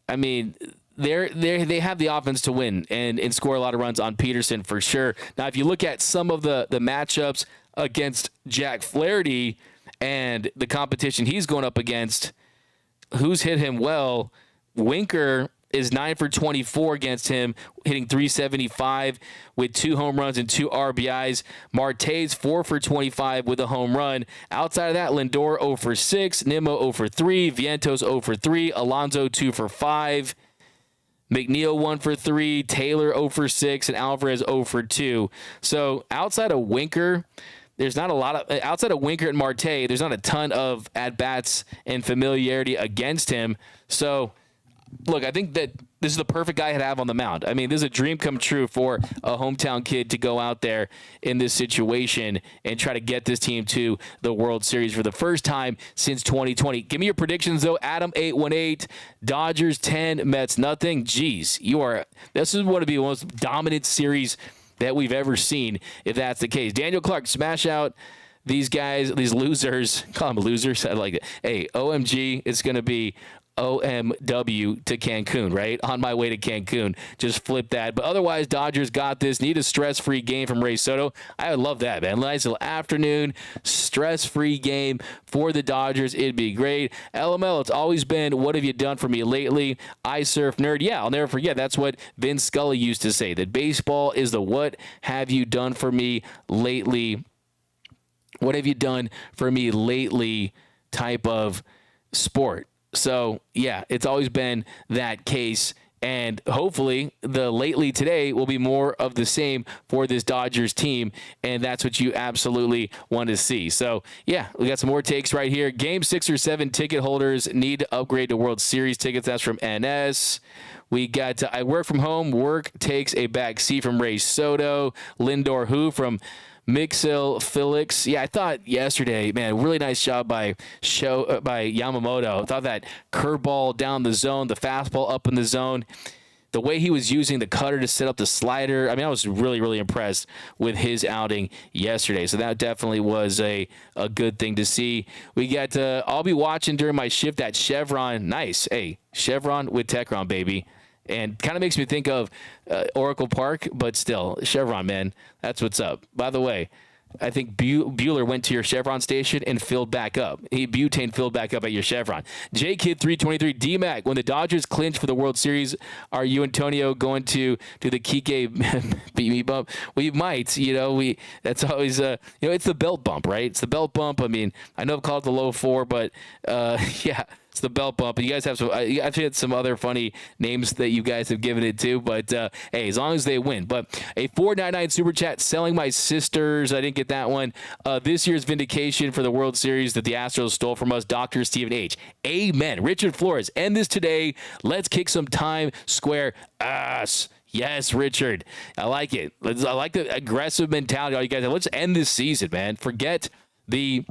I mean, they have the offense to win and score a lot of runs on Peterson for sure. Now, if you look at some of the matchups against Jack Flaherty and the competition he's going up against, who's hit him well? Winker is 9 for 24 against him, hitting 375 with 2 home runs and 2 RBIs. Marte's 4 for 25 with a home run. Outside of that, Lindor 0 for 6, Nimmo 0 for 3, Vientos 0 for 3, Alonso 2 for 5. McNeil 1 for 3, Taylor 0 for 6, and Alvarez 0 for 2. So outside of Winker, there's not a lot of, outside of Winker and Marte, there's not a ton of at-bats and familiarity against him. So, look, I think that this is the perfect guy to have on the mound. I mean, this is a dream come true for a hometown kid to go out there in this situation and try to get this team to the World Series for the first time since 2020. Give me your predictions, though. Adam818, Dodgers 10, Mets nothing. Jeez, this is going to be the most dominant series that we've ever seen, if that's the case. Daniel Clark, smash out these guys, these losers. Call them losers. I like it. Hey, OMG, it's going to be OMW to Cancun, right? On my way to Cancun. Just flip that. But otherwise, Dodgers got this. Need a stress-free game from Ray Soto. I would love that, man. Nice little afternoon, stress-free game for the Dodgers. It'd be great. LML, it's always been, what have you done for me lately? I surf nerd. Yeah, I'll never forget. That's what Vin Scully used to say, that baseball is the what have you done for me lately? What have you done for me lately type of sport. So, yeah, it's always been that case, and hopefully the lately today will be more of the same for this Dodgers team, and that's what you absolutely want to see. So, yeah, we got some more takes right here. Game 6 or 7 ticket holders need to upgrade to World Series tickets. That's from NS. We got I work from home. Work takes a back seat from Ray Soto. Lindor who from Mixil Felix. Yeah, I thought yesterday, man, really nice job by Yamamoto. I thought that curveball down the zone, the fastball up in the zone, the way he was using the cutter to set up the slider. I mean, I was really, really impressed with his outing yesterday. So that definitely was a good thing to see. We got I'll be watching during my shift at Chevron. Nice. Hey, Chevron with Techron, baby. And kind of makes me think of Oracle Park, but still, Chevron, man, that's what's up. By the way, I think Bueller went to your Chevron station and filled back up. Butane filled back up at your Chevron. J-Kid323, D-Mac, when the Dodgers clinch for the World Series, are you, Antonio, going to do the Kike beat me bump? We might, that's always, it's the belt bump, right? It's the belt bump. I mean, I know I've called it the low 4, but yeah. It's the belt bump. And you guys have some. I've had some other funny names that you guys have given it to, but hey, as long as they win. But a $4.99 super chat selling my sisters. I didn't get that one. This year's vindication for the World Series that the Astros stole from us. Dr. Stephen H. Amen. Richard Flores. End this today. Let's kick some time square ass. Yes, Richard. I like it. I like the aggressive mentality. All you guys have. Let's end this season, man. Forget the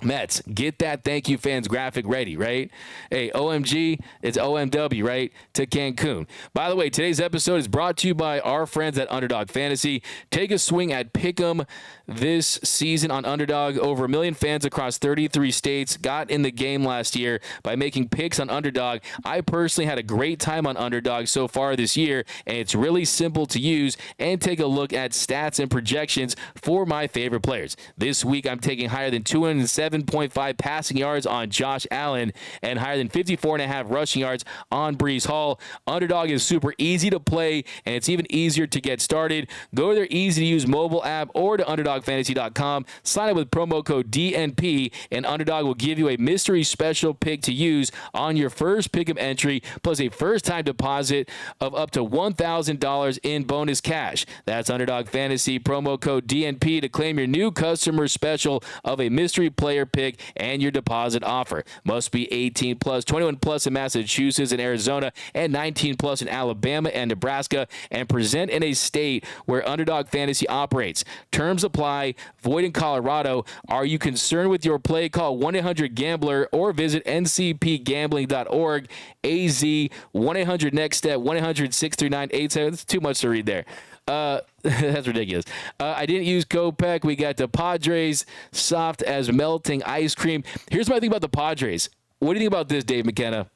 Mets, get that thank you fans graphic ready, right? Hey, OMG, it's OMW, right? To Cancun. By the way, today's episode is brought to you by our friends at Underdog Fantasy. Take a swing at Pick'em this season on Underdog. Over 1 million fans across 33 states got in the game last year by making picks on Underdog. I personally had a great time on Underdog so far this year, and it's really simple to use. And take a look at stats and projections for my favorite players. This week, I'm taking higher than 207.5 passing yards on Josh Allen and higher than 54.5 rushing yards on Breece Hall. Underdog is super easy to play, and it's even easier to get started. Go to their easy-to-use mobile app or to UnderdogFantasy.com. Sign up with promo code DNP, and Underdog will give you a mystery special pick to use on your first pick'em entry, plus a first-time deposit of up to $1,000 in bonus cash. That's Underdog Fantasy, promo code DNP to claim your new customer special of a mystery player pick and your deposit offer. Must be 18 plus, 21 plus in Massachusetts and Arizona, and 19 plus in Alabama and Nebraska, and present in a state where Underdog Fantasy operates. Terms apply. Void in Colorado. Are you concerned with your play? Call 1-800-GAMBLER or visit ncpgambling.org. AZ 1-800-NEXT-STEP 1-800-639-87. That's too much to read there. That's ridiculous. I didn't use Kopech. We got the Padres, soft as melting ice cream. Here's my thing about the Padres. What do you think about this, Dave McKenna?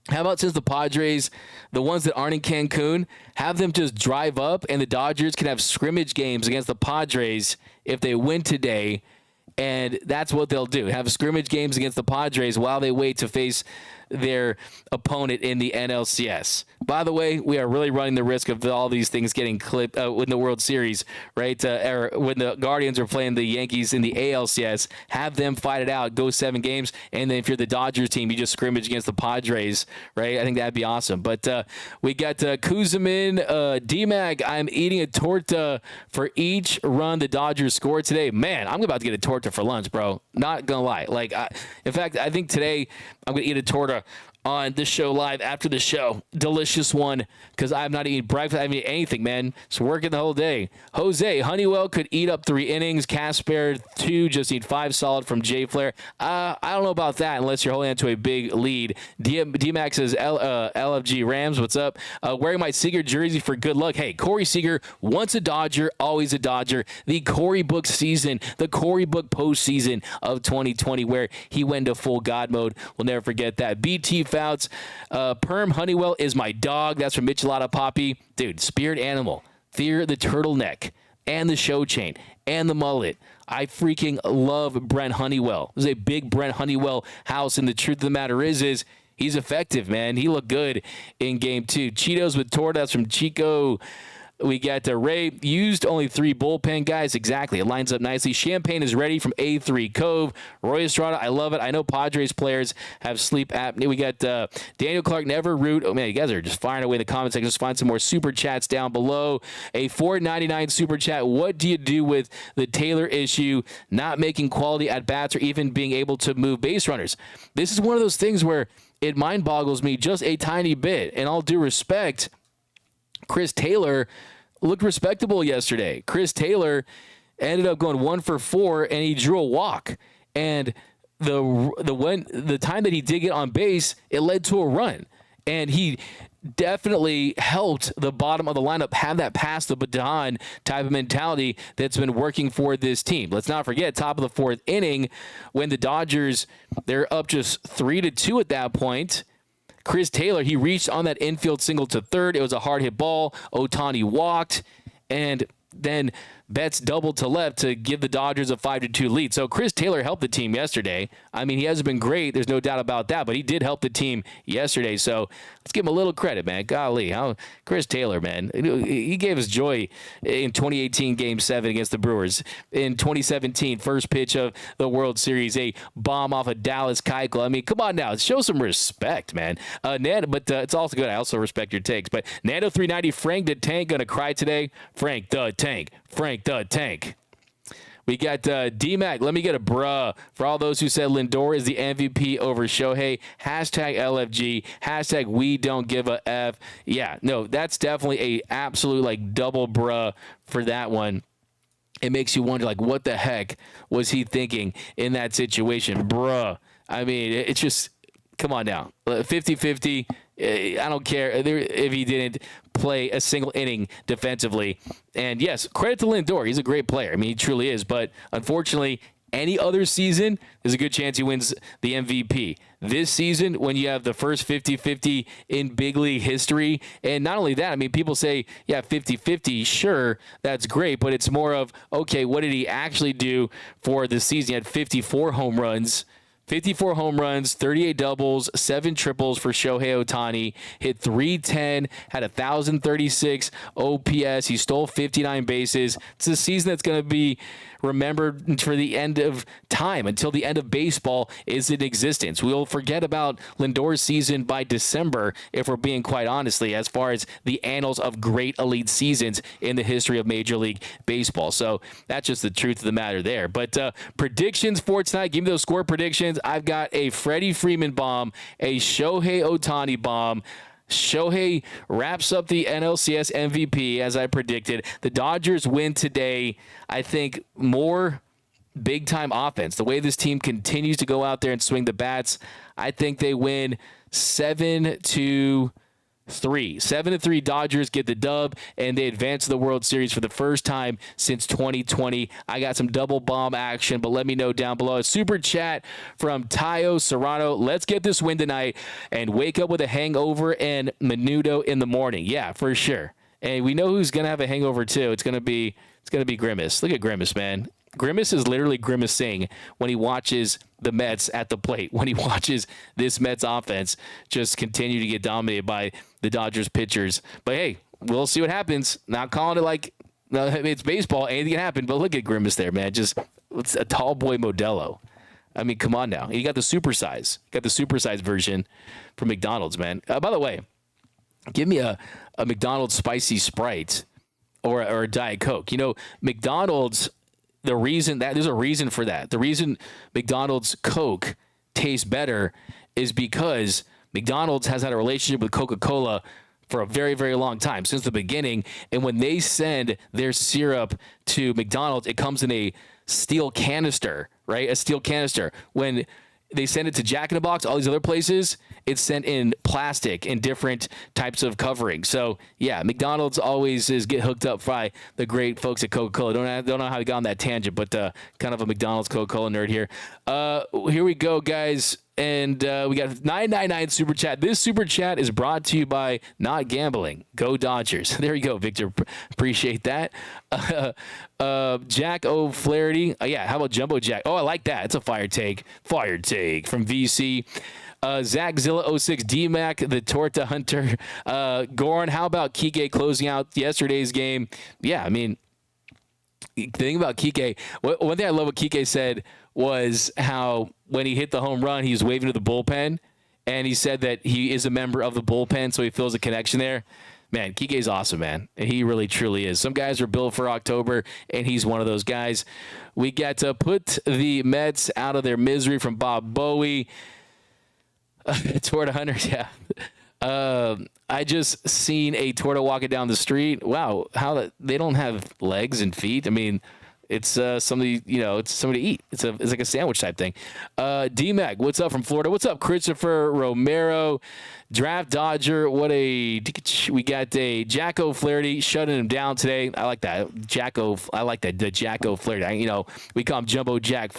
How about since the Padres, the ones that aren't in Cancun, have them just drive up and the Dodgers can have scrimmage games against the Padres if they win today, and that's what they'll do. Have scrimmage games against the Padres while they wait to face their opponent in the NLCS. By the way, we are really running the risk of all these things getting clipped in the World Series, right? Or when the Guardians are playing the Yankees in the ALCS, have them fight it out, go 7 games, and then if you're the Dodgers team, you just scrimmage against the Padres, right? I think that'd be awesome. But we got Kuzmin, D-Mac, I'm eating a torta for each run the Dodgers scored today. Man, I'm about to get a torta for lunch, bro. Not gonna lie. In fact, I think today I'm gonna eat a torta on this show live after the show. Delicious one, because I'm not eating breakfast. I haven't eaten anything, man. Just working the whole day. Jose, Honeywell could eat up 3 innings. Casper, 2. Just need 5 solid from Jay Flair. I don't know about that unless you're holding on to a big lead. D-Max says, LFG Rams, what's up? Wearing my Seager jersey for good luck. Hey, Corey Seager, once a Dodger, always a Dodger. The Corey Book season, the Corey Book postseason of 2020, where he went to full God mode. We'll never forget that. BT Fouts, Perm Honeywell is my dog. That's from Michelada Poppy. Dude, spirit animal. Fear the turtleneck and the show chain and the mullet. I freaking love Brent Honeywell. There's a big Brent Honeywell house, and the truth of the matter is he's effective, man. He looked good in game 2. Cheetos with torta. That's from Chico. We got Ray, used only 3 bullpen guys. Exactly. It lines up nicely. Champagne is ready from A3 Cove. Roy Estrada, I love it. I know Padres players have sleep apnea. We got Daniel Clark, never root. Oh, man, you guys are just firing away in the comment section. Just find some more super chats down below. A $4.99 super chat. What do you do with the Taylor issue, not making quality at bats or even being able to move base runners? This is one of those things where it mind boggles me just a tiny bit. And all due respect, Chris Taylor looked respectable yesterday. Chris Taylor ended up going 1 for 4, and he drew a walk. And the time that he did get on base, it led to a run. And he definitely helped the bottom of the lineup have that pass the baton type of mentality that's been working for this team. Let's not forget, top of the 4th inning, when the Dodgers, they're up just 3-2 at that point. Chris Taylor, he reached on that infield single to third. It was a hard hit ball. Ohtani walked, and then Betts doubled to left to give the Dodgers a 5-2 lead. So Chris Taylor helped the team yesterday. I mean, he hasn't been great. There's no doubt about that, but he did help the team yesterday. So let's give him a little credit, man. Golly, Chris Taylor, man. He gave us joy in 2018 Game 7 against the Brewers. In 2017, first pitch of the World Series, a bomb off of Dallas Keuchel. I mean, come on now. Show some respect, man. But it's also good. I also respect your takes. But Nando 390, Frank the Tank going to cry today. Frank the Tank. Frank the Tank. We got D-Mac. Let me get a bruh for all those who said Lindor is the MVP over Shohei. Hashtag LFG. Hashtag we don't give a F. Yeah, no, that's definitely a absolute like double bruh for that one. It makes you wonder, like, what the heck was he thinking in that situation? Bruh. I mean, it's just, come on now. 50-50. I don't care if he didn't play a single inning defensively. And yes, credit to Lindor. He's a great player. I mean, he truly is. But unfortunately, any other season, there's a good chance he wins the MVP. This season, when you have the first 50-50 in big league history, and not only that, I mean, people say, yeah, 50-50, sure, that's great, but it's more of, okay, what did he actually do for the season? He had 54 home runs. 54 home runs, 38 doubles, 7 triples for Shohei Ohtani, hit 310, had 1,036 OPS. He stole 59 bases. It's a season that's going to be remembered for the end of time, until the end of baseball is in existence. We'll forget about Lindor's season by December, if we're being quite honestly, as far as the annals of great elite seasons in the history of Major League Baseball. So that's just the truth of the matter there. But predictions for tonight, give me those score predictions. I've got a Freddie Freeman bomb, a Shohei Ohtani bomb. Shohei wraps up the NLCS MVP, as I predicted. The Dodgers win today. I think more big-time offense. The way this team continues to go out there and swing the bats, I think they win 7-3. 7-3 Dodgers get the dub, and they advance to the World Series for the first time since 2020. I got some double bomb action, but let me know down below. A super chat from Tayo Serrano. Let's get this win tonight and wake up with a hangover and menudo in the morning. Yeah, for sure. And we know who's going to have a hangover too. It's going to be Grimace. Look at Grimace, man. Grimace is literally grimacing when he watches the Mets at the plate, when he watches this Mets offense just continue to get dominated by the Dodgers pitchers. But hey, we'll see what happens. Not calling it like it's baseball, anything can happen. But look at Grimace there, man. Just it's a tall boy Modelo. I mean, come on now. He got the supersize. Got the supersize version from McDonald's, man. By the way, give me a McDonald's spicy Sprite or a Diet Coke. You know, McDonald's, there's a reason for that. The reason McDonald's Coke tastes better is because McDonald's has had a relationship with Coca-Cola for a very, very long time, since the beginning. And when they send their syrup to McDonald's, it comes in a steel canister, right? A steel canister. When they send it to Jack in the Box, all these other places, it's sent in plastic and different types of covering. So yeah, McDonald's always get hooked up by the great folks at Coca-Cola. Don't know how we got on that tangent, but kind of a McDonald's Coca-Cola nerd here. Here we go, guys. And we got 999 super chat. This super chat is brought to you by Not Gambling. Go Dodgers. There you go, Victor. Appreciate that. Jack O'Flaherty. Yeah, how about Jumbo Jack? Oh, I like that. It's a fire take. Fire take from VC. Zach Zilla 06, D-Mac, the Torta Hunter. Goran, how about Kike closing out yesterday's game? Yeah, I mean, the thing about Kike, one thing I love what Kike said was how when he hit the home run, he was waving to the bullpen, and he said that he is a member of the bullpen, so he feels a connection there. Man, Kike's awesome, man. He really, truly is. Some guys are built for October, and he's one of those guys. We got to put the Mets out of their misery from Bob Bowie. Torta Hunter, yeah. I just seen a torta walking down the street. Wow, how they don't have legs and feet. I mean, It's somebody, it's somebody to eat. It's like a sandwich type thing. D-Mac, what's up from Florida? What's up, Christopher Romero? Draft Dodger, we got a Jacko Flaherty shutting him down today. I like that. I like that. The Jacko Flaherty. We call him Jumbo Jack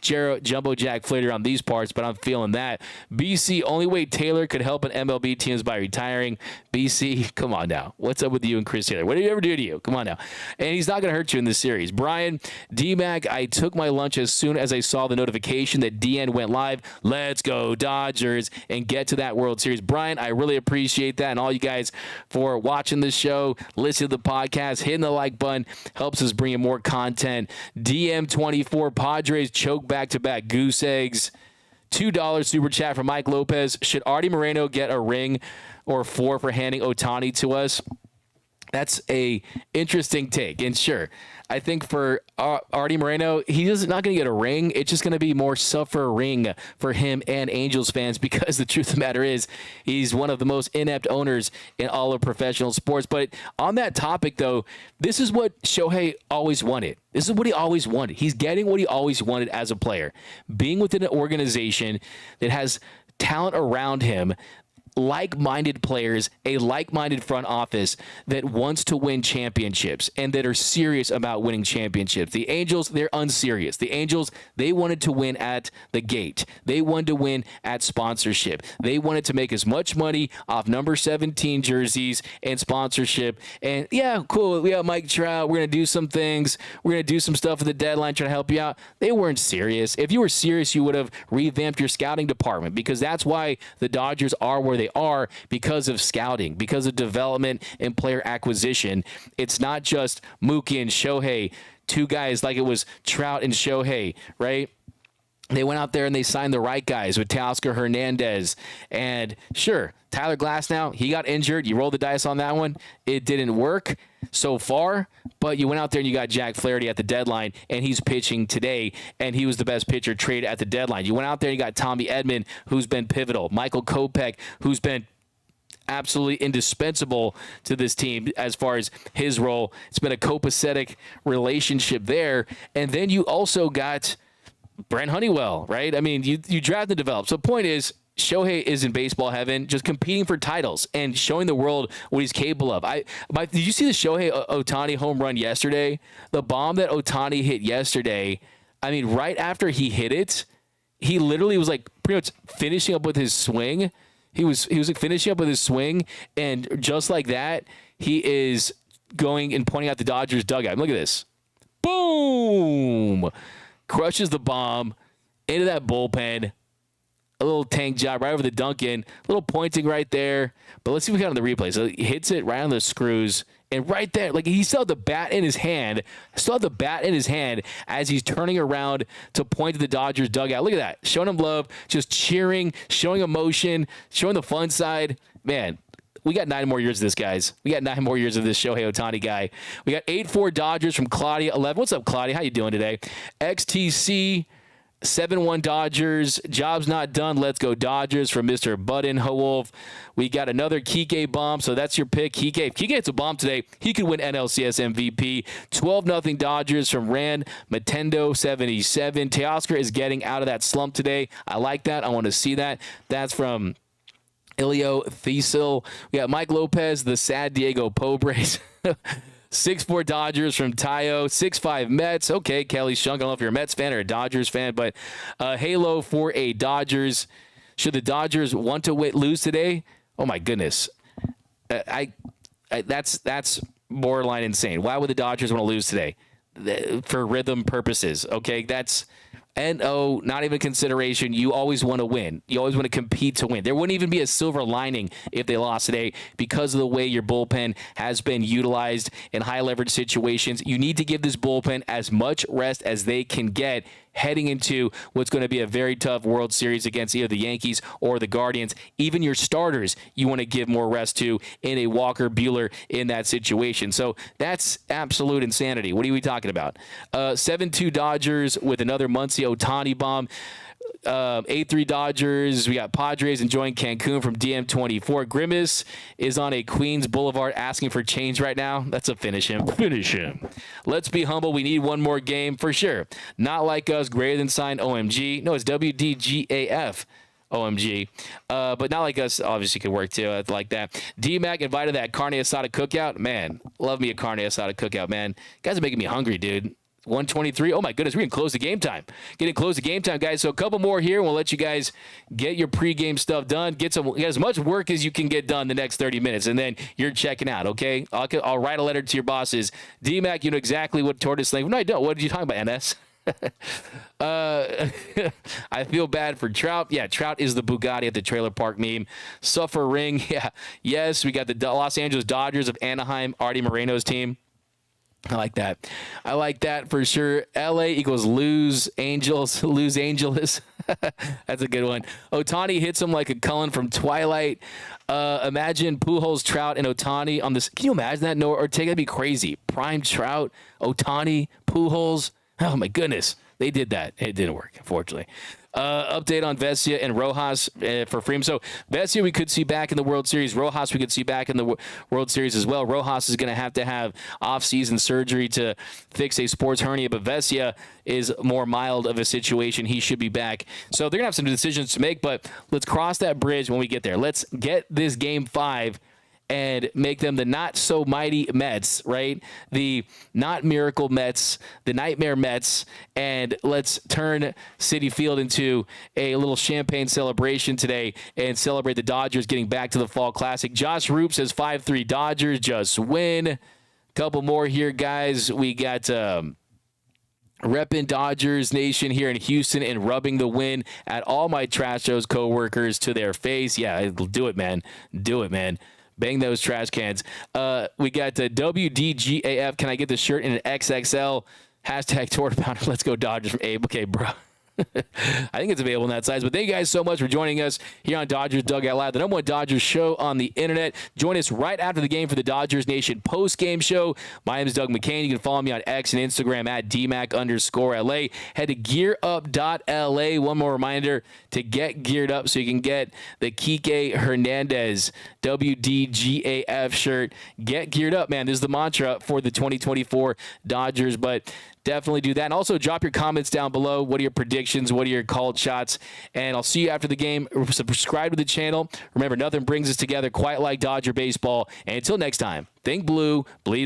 Jumbo Jack Flaherty on these parts, but I'm feeling that. BC, only way Taylor could help an MLB team is by retiring. BC, come on now. What's up with you and Chris Taylor? What did he ever do to you? Come on now. And he's not going to hurt you in this series. Brian, D-Mac, I took my lunch as soon as I saw the notification that DN went live. Let's go Dodgers and get to that World Series. Brian, I really appreciate that, and all you guys for watching the show, listening to the podcast, hitting the like button, helps us bring in more content. DM24, Padres choke back-to-back goose eggs. $2 super chat from Mike Lopez. Should Artie Moreno get a ring or 4 for handing Ohtani to us? That's a interesting take, and sure, I think for Artie Moreno, he's not going to get a ring. It's just going to be more suffering for him and Angels fans because the truth of the matter is he's one of the most inept owners in all of professional sports. But on that topic, though, this is what Shohei always wanted. This is what he always wanted. He's getting what he always wanted as a player, being within an organization that has talent around him, like-minded players, a like-minded front office that wants to win championships and that are serious about winning championships. The Angels, they're unserious. The Angels, they wanted to win at the gate. They wanted to win at sponsorship. They wanted to make as much money off number 17 jerseys and sponsorship. And yeah, cool. We got Mike Trout. We're going to do some things. We're going to do some stuff at the deadline, trying to help you out. They weren't serious. If you were serious, you would have revamped your scouting department, because that's why the Dodgers are where they are, because of scouting, because of development and player acquisition. It's not just Mookie and Shohei, two guys like it was Trout and Shohei, right? They went out there and they signed the right guys with Teoscar Hernandez. And sure, Tyler Glasnow, he got injured. You rolled the dice on that one. It didn't work so far, but you went out there and you got Jack Flaherty at the deadline, and he's pitching today, and he was the best pitcher traded at the deadline. You went out there and you got Tommy Edman, who's been pivotal. Michael Kopech, who's been absolutely indispensable to this team as far as his role. It's been a copacetic relationship there. And then you also got Brent Honeywell, right? I mean, you draft and develop. So the point is, Shohei is in baseball heaven, just competing for titles and showing the world what he's capable of. Did you see the Shohei Ohtani home run yesterday? The bomb that Ohtani hit yesterday, I mean, right after he hit it, he literally was like pretty much finishing up with his swing. He was like finishing up with his swing, and just like that, he is going and pointing out the Dodgers dugout. Look at this. Boom! Crushes the bomb into that bullpen. A little tank job right over the Duncan. A little pointing right there. But let's see what we got on the replay. So he hits it right on the screws. And right there, like, he still had the bat in his hand. As he's turning around to point to the Dodgers dugout. Look at that. Showing him love, just cheering, showing emotion, showing the fun side. Man, we got 9 more years of this, guys. We got 9 more years of this Shohei Ohtani guy. We got 8-4 Dodgers from Claudia 11. What's up, Claudia? How you doing today? XTC 7-1 Dodgers. Job's not done. Let's go Dodgers from Mr. Budden Howolf. We got another Kike bomb. So that's your pick. Kike. If Kike hits a bomb today, he could win NLCS MVP. 12-0 Dodgers from Rand Matendo 77. Teoscar is getting out of that slump today. I like that. I want to see that. That's from Ilio Thiesil. We got Mike Lopez, the sad Diego Pobres. 6-4 Dodgers from Tayo. 6-5 Mets. Okay, Kelly Shunk. I don't know if you're a Mets fan or a Dodgers fan, but Halo for a Dodgers. Should the Dodgers want to lose today? Oh my goodness, that's borderline insane. Why would the Dodgers want to lose today? For rhythm purposes, okay? That's NO, not even consideration. You always want to win. You always want to compete to win. There wouldn't even be a silver lining if they lost today because of the way your bullpen has been utilized in high leverage situations. You need to give this bullpen as much rest as they can get heading into what's going to be a very tough World Series against either the Yankees or the Guardians. Even your starters, you want to give more rest to in a Walker Buehler in that situation. So that's absolute insanity. What are we talking about? 7-2 Dodgers with another Muncy Ohtani bomb. 8-3 Dodgers. We got Padres enjoying Cancun from DM24. Grimace is on a Queens Boulevard asking for change right now. That's a finish him. Finish him. Let's be humble. We need one more game for sure. Not like us. Greater than sign OMG. No, it's WDGAF. OMG. But not like us, obviously could work too. I like that. D-Mac invited that carne asada cookout. Man, love me a carne asada cookout, man. You guys are making me hungry, dude. 123. Oh my goodness, we're getting close to game time. Getting close to game time, guys. So a couple more here. We'll let you guys get your pregame stuff done. Get as much work as you can get done the next 30 minutes, and then you're checking out. Okay, I'll write a letter to your bosses. D-Mac, you know exactly what tortoise like. No, I don't. What are you talking about, NS? I feel bad for Trout. Yeah, Trout is the Bugatti at the trailer park meme. Suffer ring. Yeah, yes. We got the Los Angeles Dodgers of Anaheim, Artie Moreno's team. I like that. I like that for sure. LA equals lose Angels. Lose Angeles. That's a good one. Ohtani hits him like a Cullen from Twilight. Imagine Pujols, Trout, and Ohtani on this. Can you imagine that? No, or take that'd be crazy. Prime Trout, Ohtani, Pujols. Oh my goodness. They did that. It didn't work, unfortunately. Update on Vesia and Rojas for Freeman. So Vesia we could see back in the World Series. Rojas we could see back in the World Series as well. Rojas is going to have off-season surgery to fix a sports hernia, but Vesia is more mild of a situation. He should be back. So they're going to have some decisions to make, but let's cross that bridge when we get there. Let's get this Game 5 and make them the not-so-mighty Mets, right? The not-miracle Mets, the nightmare Mets, and let's turn Citi Field into a little champagne celebration today and celebrate the Dodgers getting back to the Fall Classic. Josh Roop says 5-3 Dodgers, just win. Couple more here, guys. We got repping Dodgers Nation here in Houston and rubbing the win at all my Trastros coworkers to their face. Yeah, do it, man. Do it, man. Bang those trash cans. We got WDGAF. Can I get the shirt in an XXL? Hashtag Torta Pounder. Let's go Dodgers from Abe. Okay, bro. I think it's available in that size. But thank you guys so much for joining us here on Dodgers Dugout Live, the #1 Dodgers show on the internet. Join us right after the game for the Dodgers Nation post-game show. My name is Doug McKain. You can follow me on X and Instagram at DMac_LA. Head to gearup.la. One more reminder to get geared up so you can get the Kike Hernandez WDGAF shirt. Get geared up, man. This is the mantra for the 2024 Dodgers, but definitely do that. And also drop your comments down below. What are your predictions? What are your called shots? And I'll see you after the game. Subscribe to the channel. Remember, nothing brings us together quite like Dodger baseball. And until next time, think blue, bleed